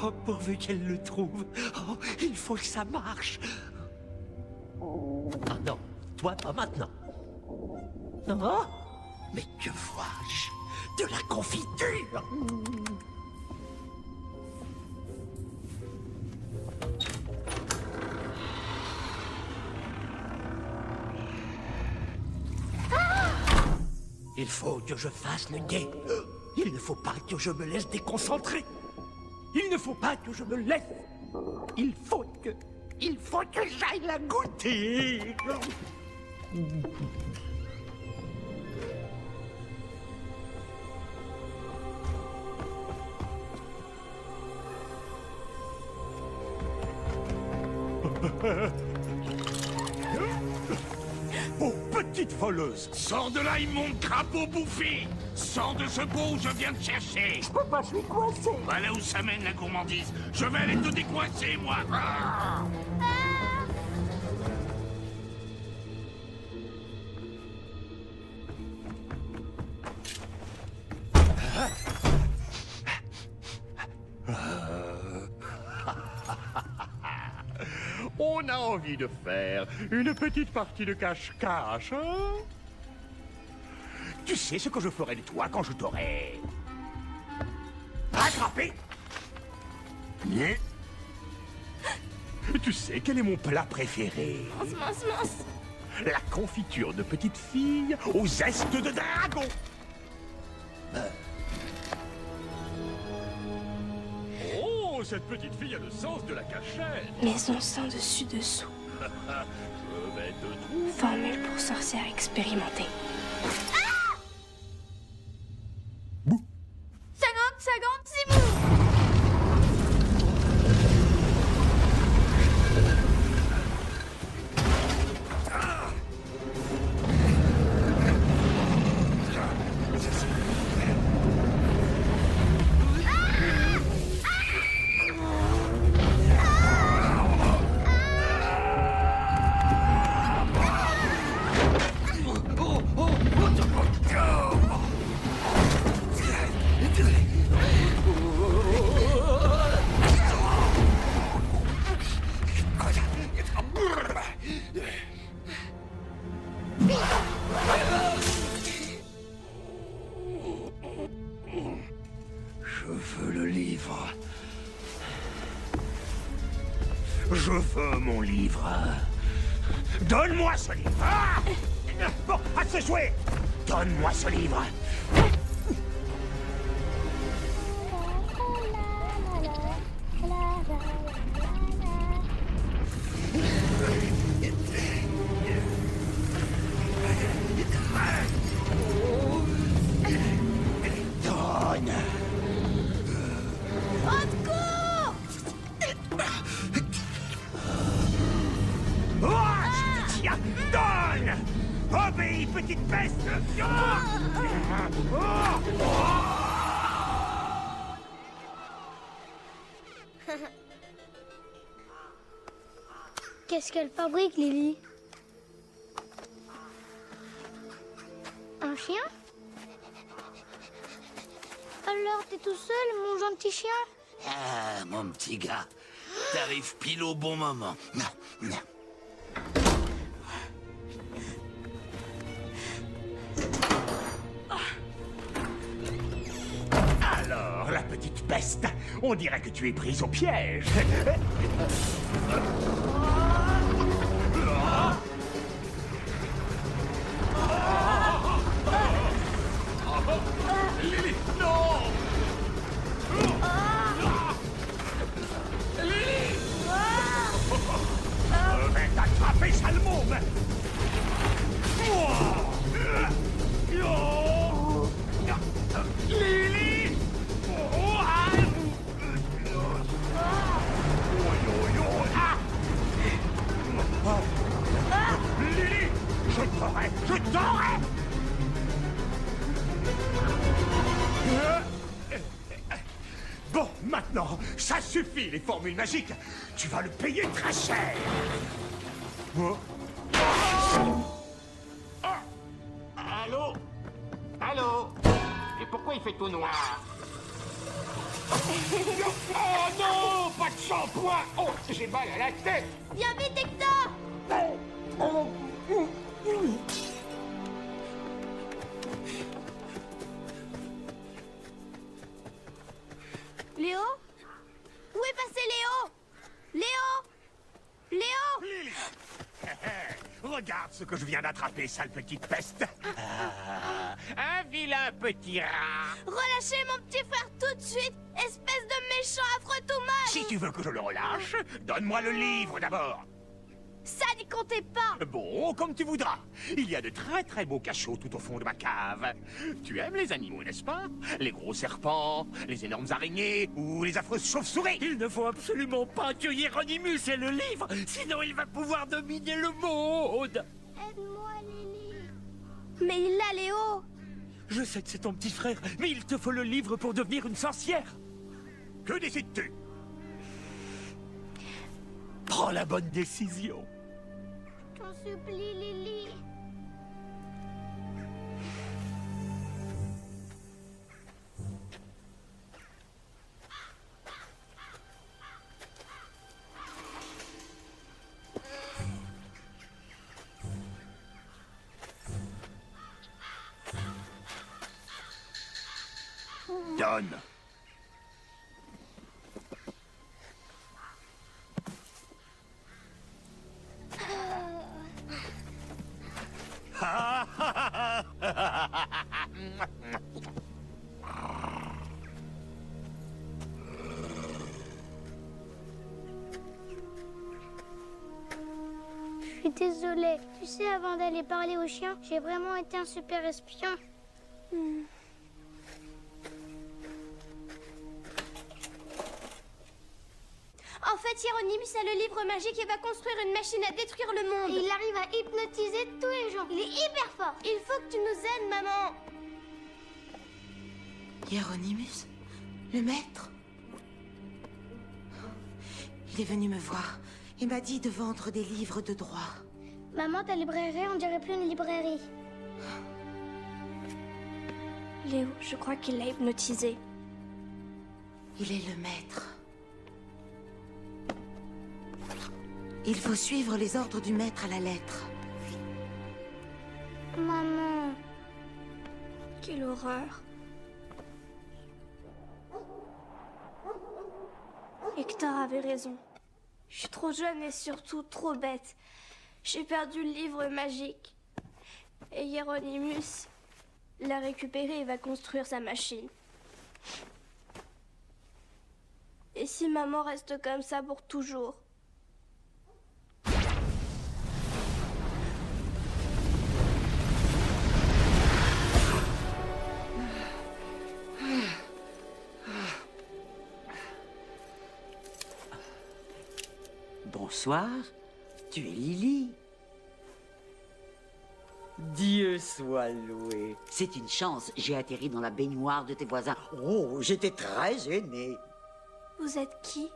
Oh, pourvu qu'elle le trouve. Oh, il faut que ça marche. Ah non, toi pas maintenant. Non? Mais que vois-je? De la confiture! Il faut que je fasse le guet. Il ne faut pas que je me laisse déconcentrer. Il ne faut pas que je me laisse. Il faut que j'aille la goûter. Oh, petite voleuse! Sors de là, immonde crapaud bouffé! Sors de ce pot où je viens te chercher! Je peux pas, je suis coincé! Voilà où ça mène la gourmandise! Je vais aller te décoincer, moi! Ah! On a envie de faire une petite partie de cache-cache, hein? Tu sais ce que je ferai de toi quand je t'aurai attrapé? Tu sais quel est mon plat préféré? Mince. La confiture de petite fille aux zestes de dragon. Oh, cette petite fille a le sens de la cachette. Maison sans dessus-dessous. Je vais te trouver. Formule pour sorcières expérimentées. 50, c'est bon. Je veux le livre. Je veux mon livre. Donne-moi ce livre. Ah! Bon, assez joué. Donne-moi ce livre. Donne. Oh, je te tiens. Donne. Obéis, petite peste. Qu'est-ce qu'elle fabrique, Lily? Un chien? Alors, t'es tout seul, mon gentil chien? Ah, mon petit gars, t'arrives pile au bon moment. Non. Alors, la petite peste, on dirait que tu es prise au piège. Lily, non! Lily! Je vais t'attraper, sale môme! Lily! Lily! Je t'aurai! Bon, maintenant, ça suffit, les formules magiques. Tu vas le payer très cher. Oh. Allô? Et pourquoi il fait tout noir? Oh non, pas de shampoing. Oh, j'ai mal à la tête. Viens vite, Hector! Léo? Où est passé Léo? Léo? Léo? Regarde ce que je viens d'attraper, sale petite peste. Ah, un vilain petit rat. Relâchez mon petit frère tout de suite, espèce de méchant affreux tout moche! Si tu veux que je le relâche, donne-moi le livre d'abord. Ça n'y comptait pas! Bon, comme tu voudras. Il y a de très très beaux cachots tout au fond de ma cave. Tu aimes les animaux, n'est-ce pas? Les gros serpents, les énormes araignées ou les affreuses chauves-souris. Il ne faut absolument pas que Hieronymus ait le livre, sinon il va pouvoir dominer le monde. Aide-moi, Lily. Mais il l'a, Léo! Je sais que c'est ton petit frère, mais il te faut le livre pour devenir une sorcière. Que décides-tu? Prends la bonne décision. Je t'en supplie, Lily. Donne. Je suis désolée. Tu sais, avant d'aller parler aux chiens, j'ai vraiment été un super espion. En fait, Hieronymus a le livre magique et va construire une machine à détruire le monde. Il arrive à hypnotiser tous les gens. Il est hyper fort. Il faut que tu nous aides, maman. Hieronymus? Le maître? Il est venu me voir et m'a dit de vendre des livres de droit. Maman, ta librairie, on dirait plus une librairie. Léo, je crois qu'il l'a hypnotisé. Il est le maître. Il faut suivre les ordres du maître à la lettre. Maman. Quelle horreur. Hector avait raison. Je suis trop jeune et surtout trop bête. J'ai perdu le livre magique. Et Hieronymus l'a récupéré et va construire sa machine. Et si maman reste comme ça pour toujours? Bonsoir, tu es Lily. Dieu soit loué. C'est une chance, j'ai atterri dans la baignoire de tes voisins. Oh, j'étais très gêné. Vous êtes qui?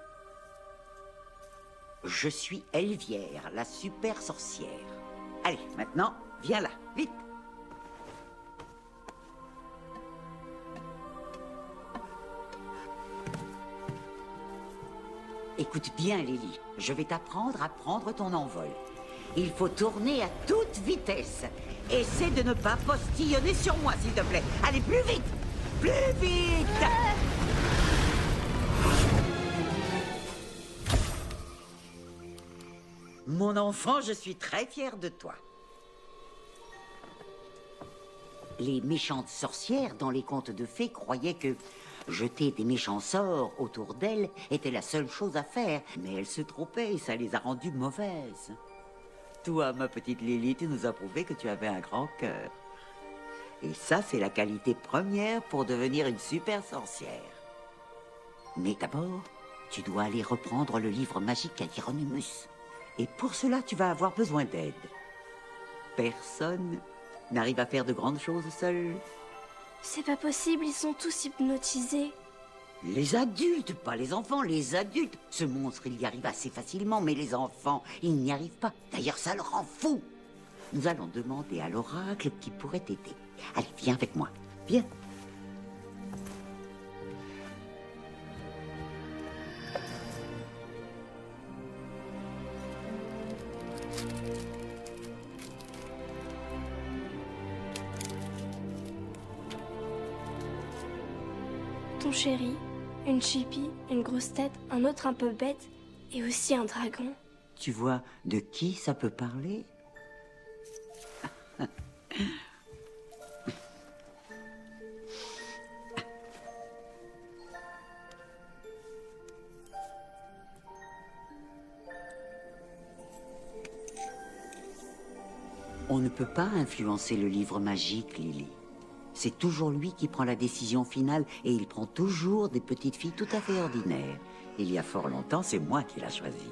Je suis Elvière, la super sorcière. Allez, maintenant, viens là, vite. Écoute bien, Lily. Je vais t'apprendre à prendre ton envol. Il faut tourner à toute vitesse. Essaie de ne pas postillonner sur moi, s'il te plaît. Allez, plus vite! Plus vite! Mon enfant, je suis très fière de toi. Les méchantes sorcières dans les contes de fées croyaient que jeter des méchants sorts autour d'elles était la seule chose à faire. Mais elles se trompaient et ça les a rendues mauvaises. Toi, ma petite Lily, tu nous as prouvé que tu avais un grand cœur. Et ça, c'est la qualité première pour devenir une super sorcière. Mais d'abord, tu dois aller reprendre le livre magique à Hieronymus. Et pour cela, tu vas avoir besoin d'aide. Personne n'arrive à faire de grandes choses seul. C'est pas possible, ils sont tous hypnotisés. Les adultes, pas les enfants, les adultes. Ce monstre, il y arrive assez facilement, mais les enfants, ils n'y arrivent pas. D'ailleurs, ça le rend fou. Nous allons demander à l'oracle qui pourrait t'aider. Allez, viens avec moi. Viens. poisson chéri, une chipie, une grosse tête, un autre un peu bête et aussi un dragon. Tu vois de qui ça peut parler? On ne peut pas influencer le livre magique, Lily. C'est toujours lui qui prend la décision finale et il prend toujours des petites filles tout à fait ordinaires. Il y a fort longtemps, c'est moi qui l'ai choisi.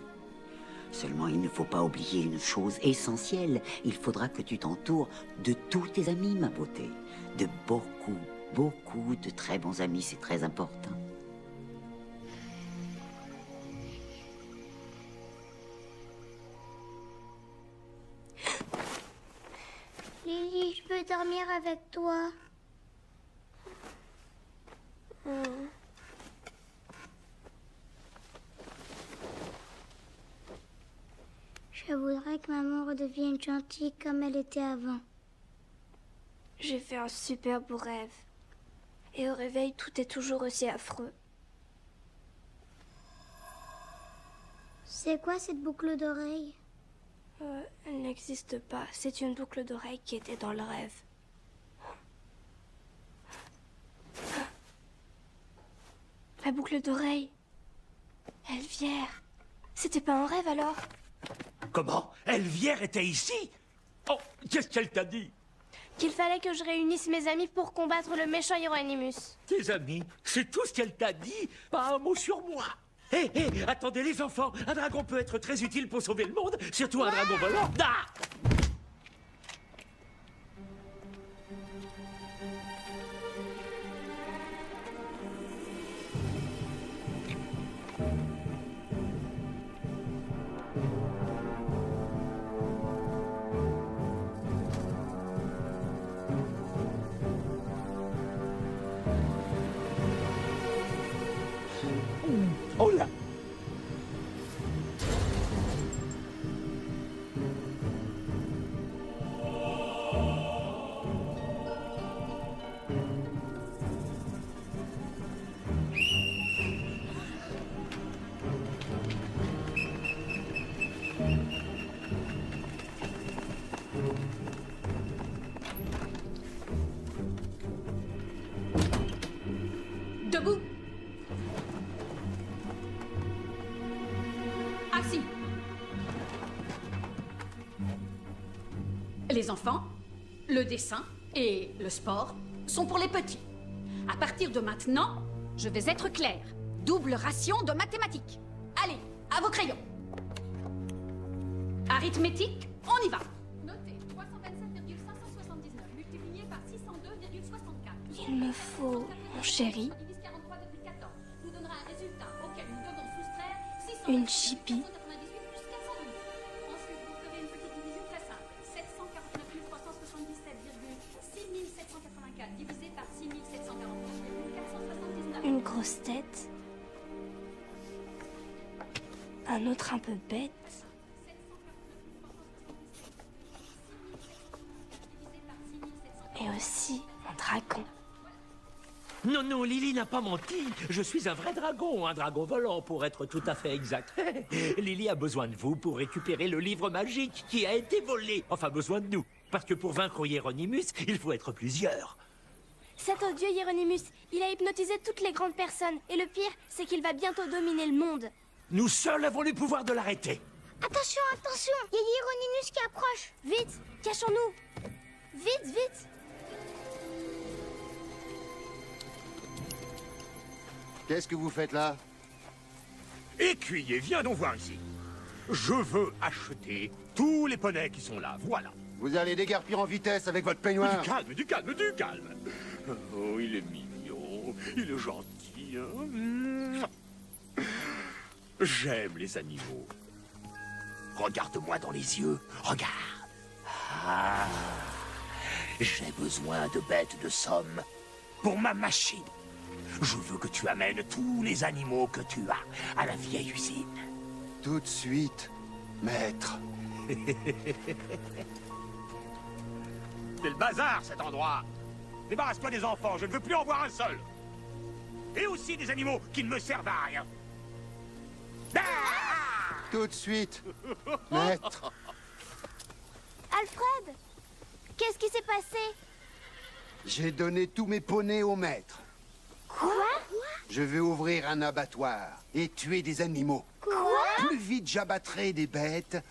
Seulement, il ne faut pas oublier une chose essentielle. Il faudra que tu t'entoures de tous tes amis, ma beauté. De beaucoup, beaucoup de très bons amis, c'est très important. Lily, je peux dormir avec toi. Je voudrais que maman redevienne gentille comme elle était avant. J'ai fait un super beau rêve. Et au réveil, tout est toujours aussi affreux. C'est quoi cette boucle d'oreille? Elle n'existe pas. C'est une boucle d'oreille qui était dans le rêve. La boucle d'oreille. Elvière. C'était pas un rêve alors? Comment? Elvière était ici? Oh, qu'est-ce qu'elle t'a dit? Qu'il fallait que je réunisse mes amis pour combattre le méchant Hieronymus. Tes amis? C'est tout ce qu'elle t'a dit? Pas un mot sur moi. Hé, attendez les enfants, un dragon peut être très utile pour sauver le monde, surtout un dragon volant. Ah! Oh là! Debout. Assis. Les enfants, le dessin et le sport sont pour les petits. À partir de maintenant, je vais être claire. Double ration de mathématiques. Allez, à vos crayons. Arithmétique, on y va. Notez 327,579 multiplié par 602,64. Il me faut, mon chéri, nous donnera un résultat auquel nous devons soustraire 600. une chipie, Ensuite, vous ferez une petite division très simple. 749 377,6784 divisé par 6749,479. une grosse tête, un autre un peu bête, et aussi un dragon. Non, non, Lily n'a pas menti. Je suis un vrai dragon, un dragon volant pour être tout à fait exact. Lily a besoin de vous pour récupérer le livre magique qui a été volé. Enfin, besoin de nous. Parce que pour vaincre Hieronymus, il faut être plusieurs. Cet odieux Hieronymus, il a hypnotisé toutes les grandes personnes. Et le pire, c'est qu'il va bientôt dominer le monde. Nous seuls avons le pouvoir de l'arrêter. Attention, attention, il y a Hieronymus qui approche. Vite, cachons-nous. Vite, vite. Qu'est-ce que vous faites là? Écuyer, viens donc voir ici. Je veux acheter tous les poneys qui sont là, voilà. Vous allez déguerpir en vitesse avec votre peignoir. Du calme, du calme, du calme. Oh, il est mignon, il est gentil. Hein. J'aime les animaux. Regarde-moi dans les yeux, regarde. Ah, j'ai besoin de bêtes de somme pour ma machine. Je veux que tu amènes tous les animaux que tu as à la vieille usine. Tout de suite, maître. C'est le bazar, cet endroit. Débarrasse-toi des enfants, je ne veux plus en voir un seul. et aussi des animaux qui ne me servent à rien. Tout de suite, maître. Alfred, qu'est-ce qui s'est passé? J'ai donné tous mes poneys au maître. Quoi? Je vais ouvrir un abattoir et tuer des animaux. Quoi? Plus vite j'abattrai des bêtes,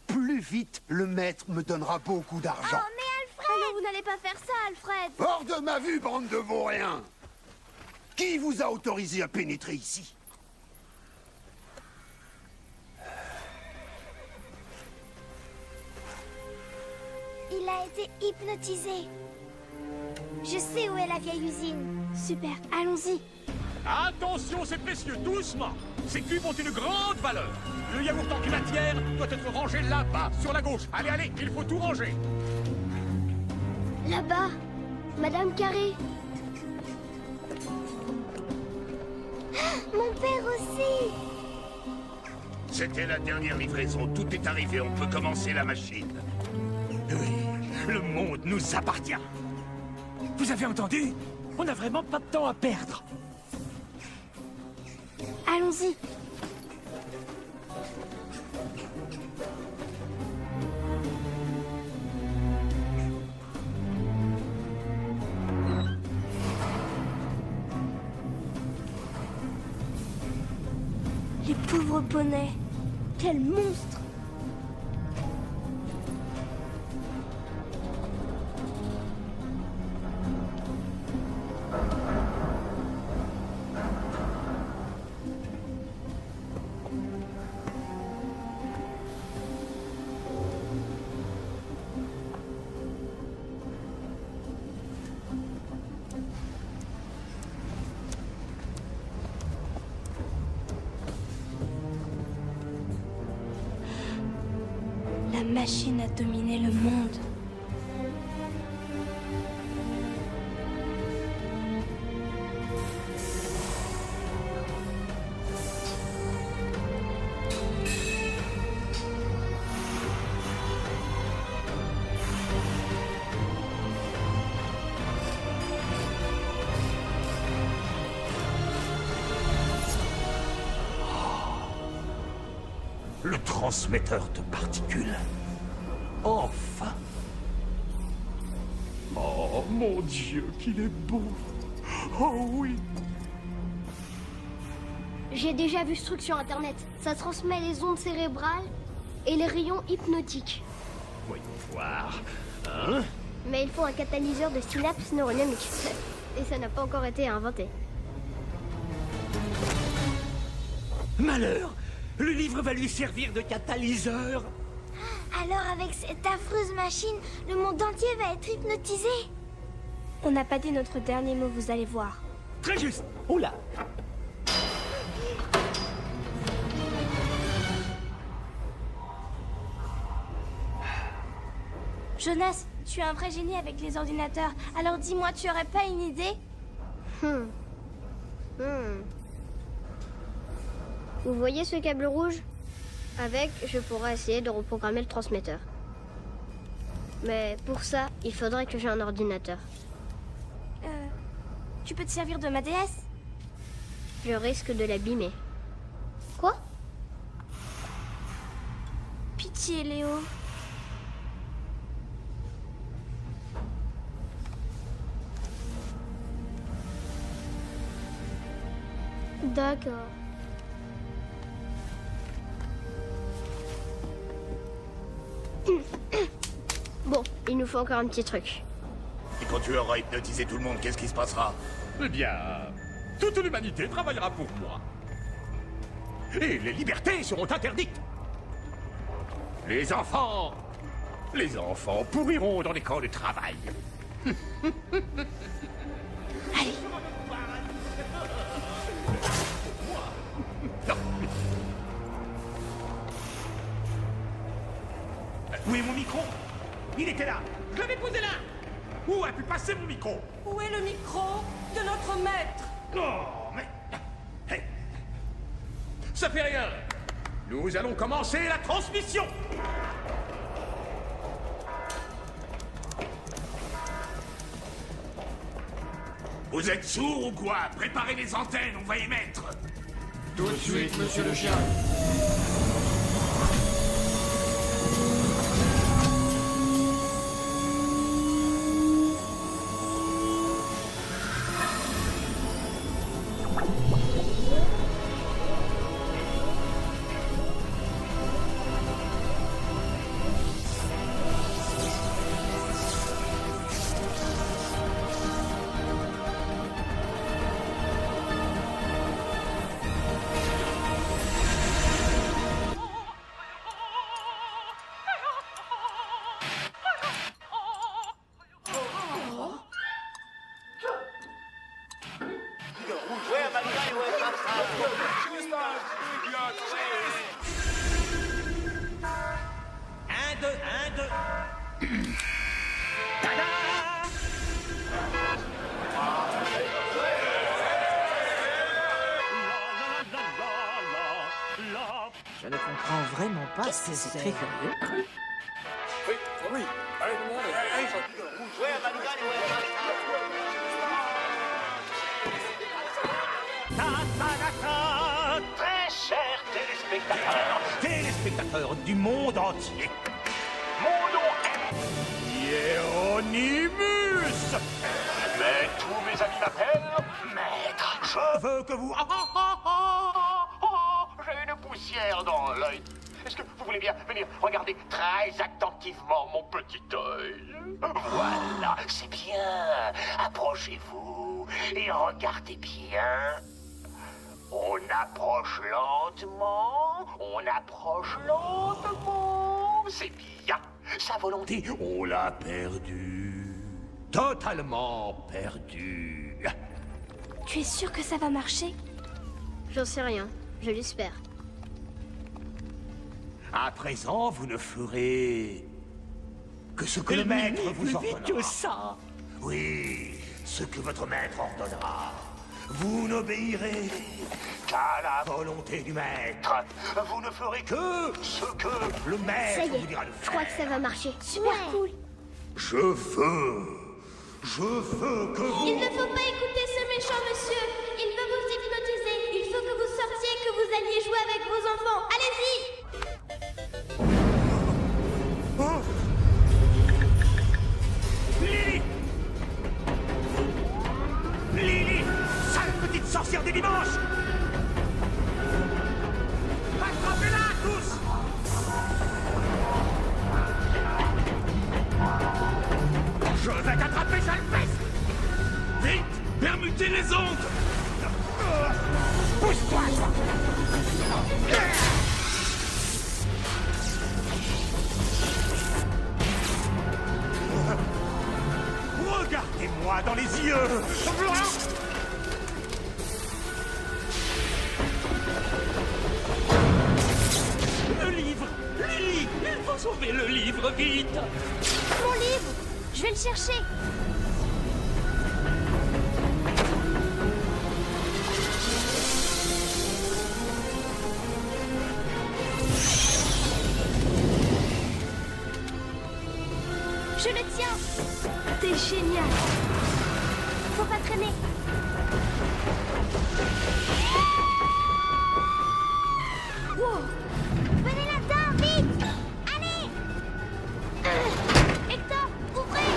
plus vite le maître me donnera beaucoup d'argent. Oh, mais Alfred! Alors vous n'allez pas faire ça, Alfred! Hors de ma vue, bande de vauriens! Qui vous a autorisé à pénétrer ici? Il a été hypnotisé. Je sais où est la vieille usine. Super, allons-y. Attention, c'est précieux, doucement. Ces cubes ont une grande valeur. Le yaourt en cubatière doit être rangé là-bas, sur la gauche. Allez, allez, il faut tout ranger. Là-bas, Madame Carré. Mon père aussi. C'était la dernière livraison. Tout est arrivé. On peut commencer la machine. Oui, le monde nous appartient. Vous avez entendu? On n'a vraiment pas de temps à perdre. Allons-y. Les pauvres poneys. Quel monstre! La machine a dominé le monde. Le transmetteur de particules. Enfin. Oh, mon Dieu, qu'il est beau. Oh oui. J'ai déjà vu ce truc sur Internet. Ça transmet les ondes cérébrales et les rayons hypnotiques. Voyons voir. Hein? Mais il faut un catalyseur de synapses neuronamiques. Et ça n'a pas encore été inventé. Malheur! Le livre va lui servir de catalyseur. Alors avec cette affreuse machine, le monde entier va être hypnotisé. On n'a pas dit notre dernier mot, vous allez voir. Très juste. Oula. Jonas, tu es un vrai génie avec les ordinateurs. Alors dis-moi, tu aurais pas une idée? Vous voyez ce câble rouge? Avec, je pourrais essayer de reprogrammer le transmetteur. Mais pour ça, il faudrait que j'ai un ordinateur. Tu peux te servir de ma déesse? Je risque de l'abîmer. Quoi? Pitié, Léo. D'accord. Bon, il nous faut encore un petit truc. Et quand tu auras hypnotisé tout le monde, qu'est-ce qui se passera? Eh bien, toute l'humanité travaillera pour moi. Et les libertés seront interdites. Les enfants pourriront dans les camps de travail. Allez. Où est mon micro? Il était là. Je l'avais posé là. Où a pu passer mon micro? Où est le micro de notre maître? Oh, mais... Hey. Ça fait rien. Nous allons commencer la transmission. Vous êtes sourds ou quoi? Préparez les antennes, on va y mettre. Tout de suite, monsieur le chien. Je ne comprends vraiment pas. C'est très curieux. Oui. Très chers téléspectateurs du monde entier, mon nom est Hieronymus. Mais tous mes amis m'appellent Maître. Je veux que vous... J'ai une poussière dans l'œil. Est-ce que vous voulez bien venir regarder très attentivement mon petit œil? Voilà, c'est bien. Approchez-vous et regardez bien. On approche lentement, c'est bien. Sa volonté, on l'a perdue. Totalement perdue. Tu es sûr que ça va marcher? J'en sais rien, je l'espère. À présent, vous ne ferez que ce que le maître vous ordonnera. Ça. Oui, ce que votre maître ordonnera. Vous n'obéirez qu'à la volonté du maître. Vous ne ferez que ce que le Ça maître y vous est, dira de je faire. crois que ça va marcher. Super cool. Je veux que vous... Il ne faut pas écouter ce méchant monsieur. Il veut vous hypnotiser. Il faut que vous sortiez, que vous alliez jouer avec vos enfants. Allez-y. Lily! Lily! Sale petite sorcière du dimanche! Attrapez-la tous! Je vais t'attraper, sale peste! Vite! Permutez les ondes! Pousse-toi, toi! Regardez-moi dans les yeux! Le livre! Lily! Il faut sauver le livre, vite! Mon livre, je vais le chercher. Je le tiens. T'es génial. Faut pas traîner. Wow. Venez là-dedans, vite. Allez. Hector, ouvrez.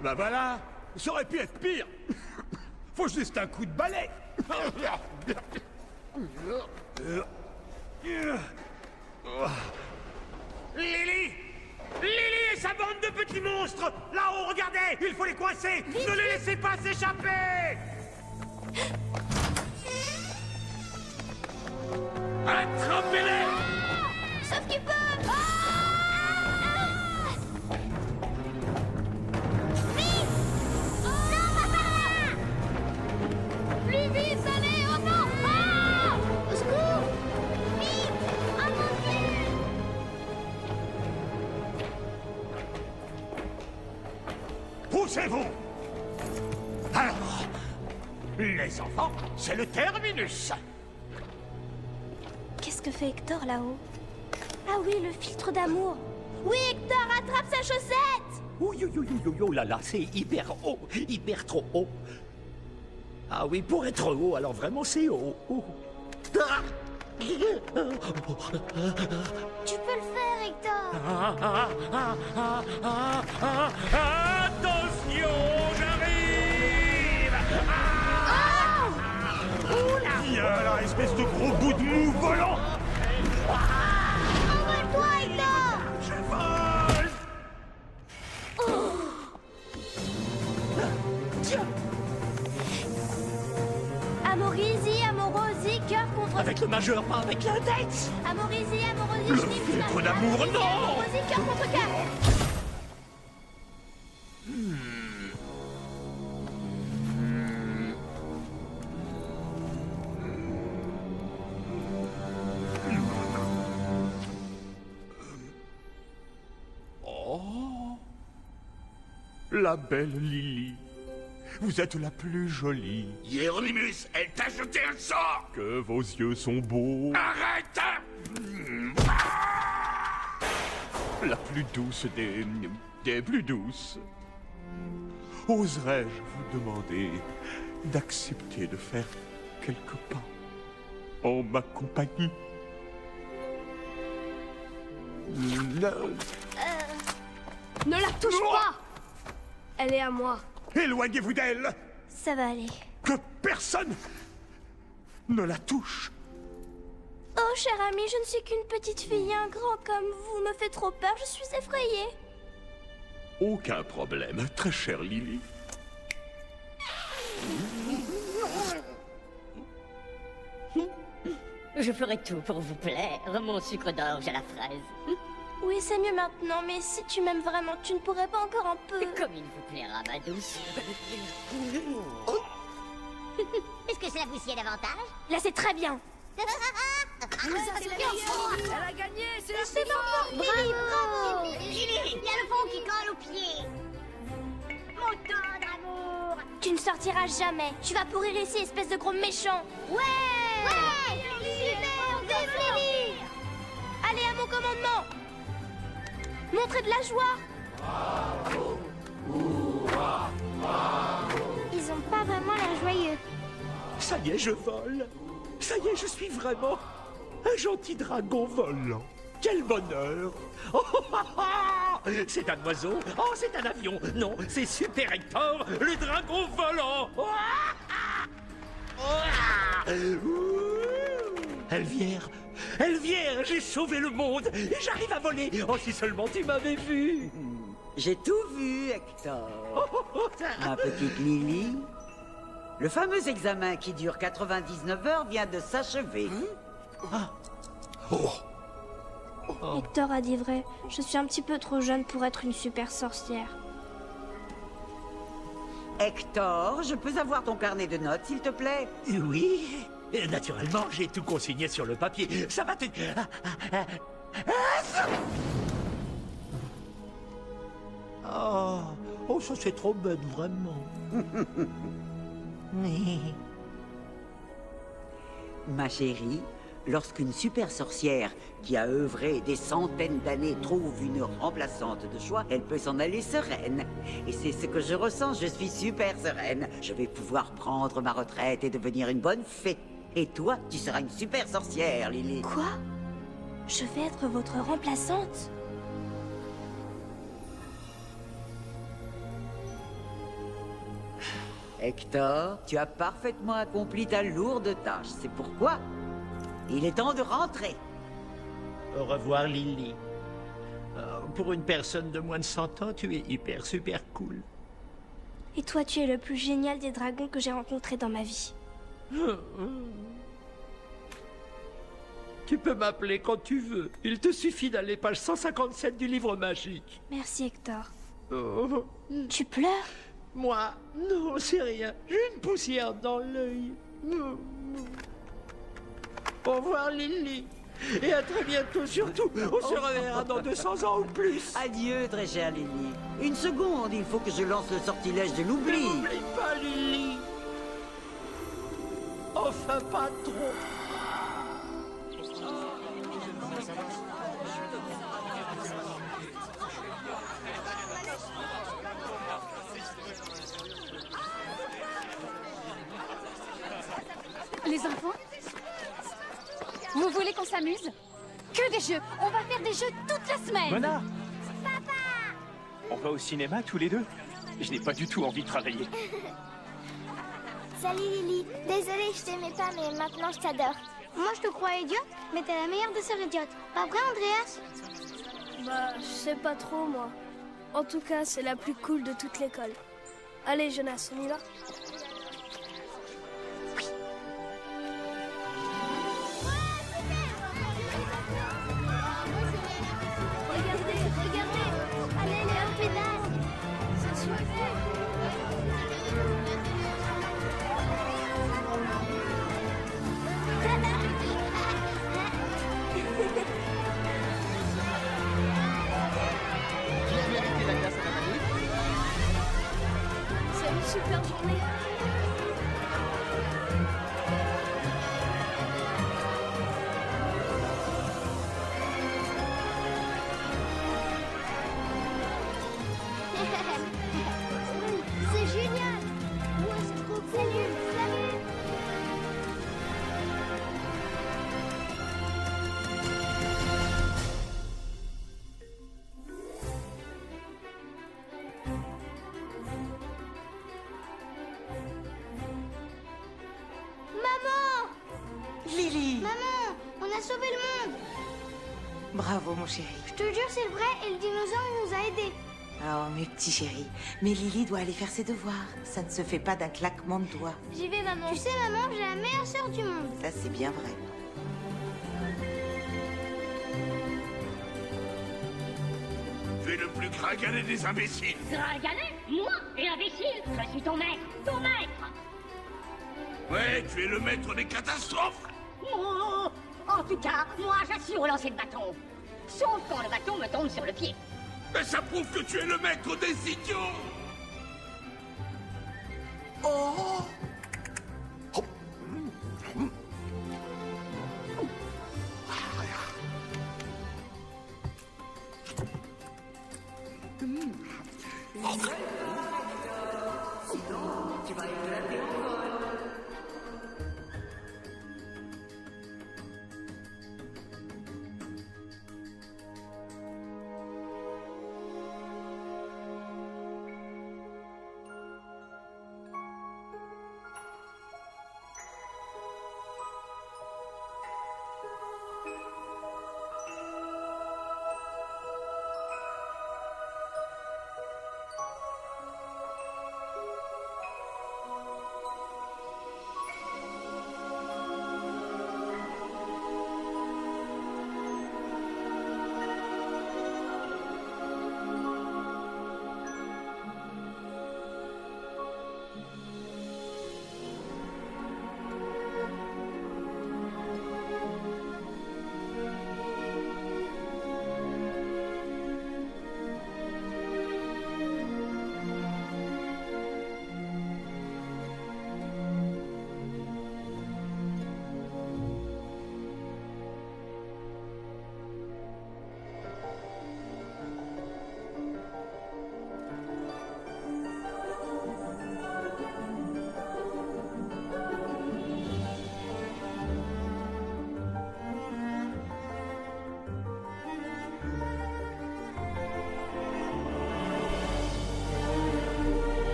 Ben voilà, ça aurait pu être pire. Faut juste un coup de balai. Lily! Lily et sa bande de petits monstres! Là-haut, regardez! Il faut les coincer! Ne les laissez pas s'échapper! Attrapez-les! Sauf qu'il peut. Vite. Non, pas par là. Plus vite, allez. Oh non. Au secours. Vite. Poussez-vous! Alors, les enfants, c'est le terminus. Qu'est-ce que fait Hector là-haut? Ah oui, le filtre d'amour. Oui, Hector, attrape sa chaussette! Oh là là, c'est hyper haut, hyper trop haut. Ah oui, pour être haut, alors vraiment c'est haut. Ah. Tu peux le faire, Hector. Attention, j'arrive. Viens là, espèce de gros bout de mou volant. Envole-toi, Hector. Je vole. Tiens. Amorisi, amorosi, cœur contre... Avec le majeur, pas avec l'index. Amorisi, amorosi, Le schnipp, filtre schnapp, d'amour, amorisi, non. amorosi, cœur contre cœur. Oh, la belle Lily. Vous êtes la plus jolie. Hieronymus, elle t'a jeté un sort. Que vos yeux sont beaux. Arrête. La plus douce des plus douces. Oserais-je vous demander d'accepter de faire quelques pas en ma compagnie? Ne la touche pas! Elle est à moi. Éloignez-vous d'elle. Ça va aller. Que personne ne la touche. Oh, cher ami, je ne suis qu'une petite fille. Un grand comme vous me fait trop peur. Je suis effrayée. Aucun problème, très chère Lily. Je ferai tout pour vous plaire, mon sucre d'orge à la fraise. Oui, c'est mieux maintenant, mais si tu m'aimes vraiment, tu ne pourrais pas encore un peu... Comme il vous plaira, ma douce. Est-ce que cela vous sied davantage? Là, c'est très bien. Elle a gagné, c'est la C'est bon, bravo! Lily, il y a le fond qui colle aux pieds. Mon tendre amour. Tu ne sortiras jamais. Tu vas pourrir ici, espèce de gros méchant. Ouais! Super, vive Lily! Allez, à mon commandement. Montrez de la joie. Ils ont pas vraiment l'air joyeux. Ça y est, je vole. Ça y est, je suis vraiment un gentil dragon volant. Quel bonheur. Oh, oh, oh, oh. C'est un oiseau. Oh, c'est un avion. Non, c'est Super Hector, le dragon volant. Oh, ah, ah. Ouh. Elvière, Elvière, j'ai sauvé le monde et j'arrive à voler. Oh, si seulement tu m'avais vu. J'ai tout vu, Hector. Ma petite Lily. Le fameux examen qui dure 99 heures vient de s'achever. Hector a dit vrai. Je suis un petit peu trop jeune pour être une super sorcière. Hector, je peux avoir ton carnet de notes, s'il te plaît? Oui, naturellement, j'ai tout consigné sur le papier. Ça va te... Oh, ça c'est trop bête, vraiment. Ma chérie, lorsqu'une super sorcière qui a œuvré des centaines d'années trouve une remplaçante de choix, elle peut s'en aller sereine. Et c'est ce que je ressens, je suis super sereine. Je vais pouvoir prendre ma retraite et devenir une bonne fée. Et toi, tu seras une super sorcière, Lily. Quoi? Je vais être votre remplaçante? Hector, tu as parfaitement accompli ta lourde tâche. C'est pourquoi il est temps de rentrer. Au revoir, Lily. Pour une personne de moins de 100 ans, tu es hyper, super cool. Et toi, tu es le plus génial des dragons que j'ai rencontrés dans ma vie. Tu peux m'appeler quand tu veux. Il te suffit d'aller page 157 du livre magique. Merci, Hector. Oh. Tu pleures? Moi? Non, c'est rien. J'ai une poussière dans l'œil. Au revoir, Lily. Et à très bientôt, surtout. On se reverra dans 200 ans ou plus. Adieu, très chère Lily. Une seconde, il faut que je lance le sortilège de l'oubli. N'oublie pas, Lily. Enfin, pas trop. Les enfants, vous voulez qu'on s'amuse? Que des jeux! On va faire des jeux toute la semaine! Mona! On va au cinéma tous les deux? Je n'ai pas du tout envie de travailler. Salut Lily. Désolée, je t'aimais pas, mais maintenant je t'adore. Moi, je te crois idiote, mais t'es la meilleure des sœurs idiotes. Pas vrai, Andreas? Bah, je sais pas trop, moi. En tout cas, c'est la plus cool de toute l'école. Allez, Jonas, on y va? Regardez, allez, Léo pédale. C'est super. Qui a mérité la glace à la vanille? C'est une super journée. C'est génial. Ouais, c'est trop cool. Salut. Maman! Lily! Maman, on a sauvé le monde. Bravo, mon chéri. Je te jure, c'est vrai, et le dinosaure, il nous a aidés. Oh, mes petits chéris. Mais Lily doit aller faire ses devoirs. Ça ne se fait pas d'un claquement de doigts. J'y vais, maman. Tu sais, maman, j'ai la meilleure sœur du monde. Ça, c'est bien vrai. Tu es le plus gringalet des imbéciles. Gringalet? Moi? Et imbécile? Je suis ton maître. Ton maître! Ouais, tu es le maître des catastrophes. Oh, en tout cas, moi, j'assure au lancer de bâton. Sauf quand le bâton me tombe sur le pied. Mais ça prouve que tu es le maître des idiots. Oh! Tu vas éclater encore.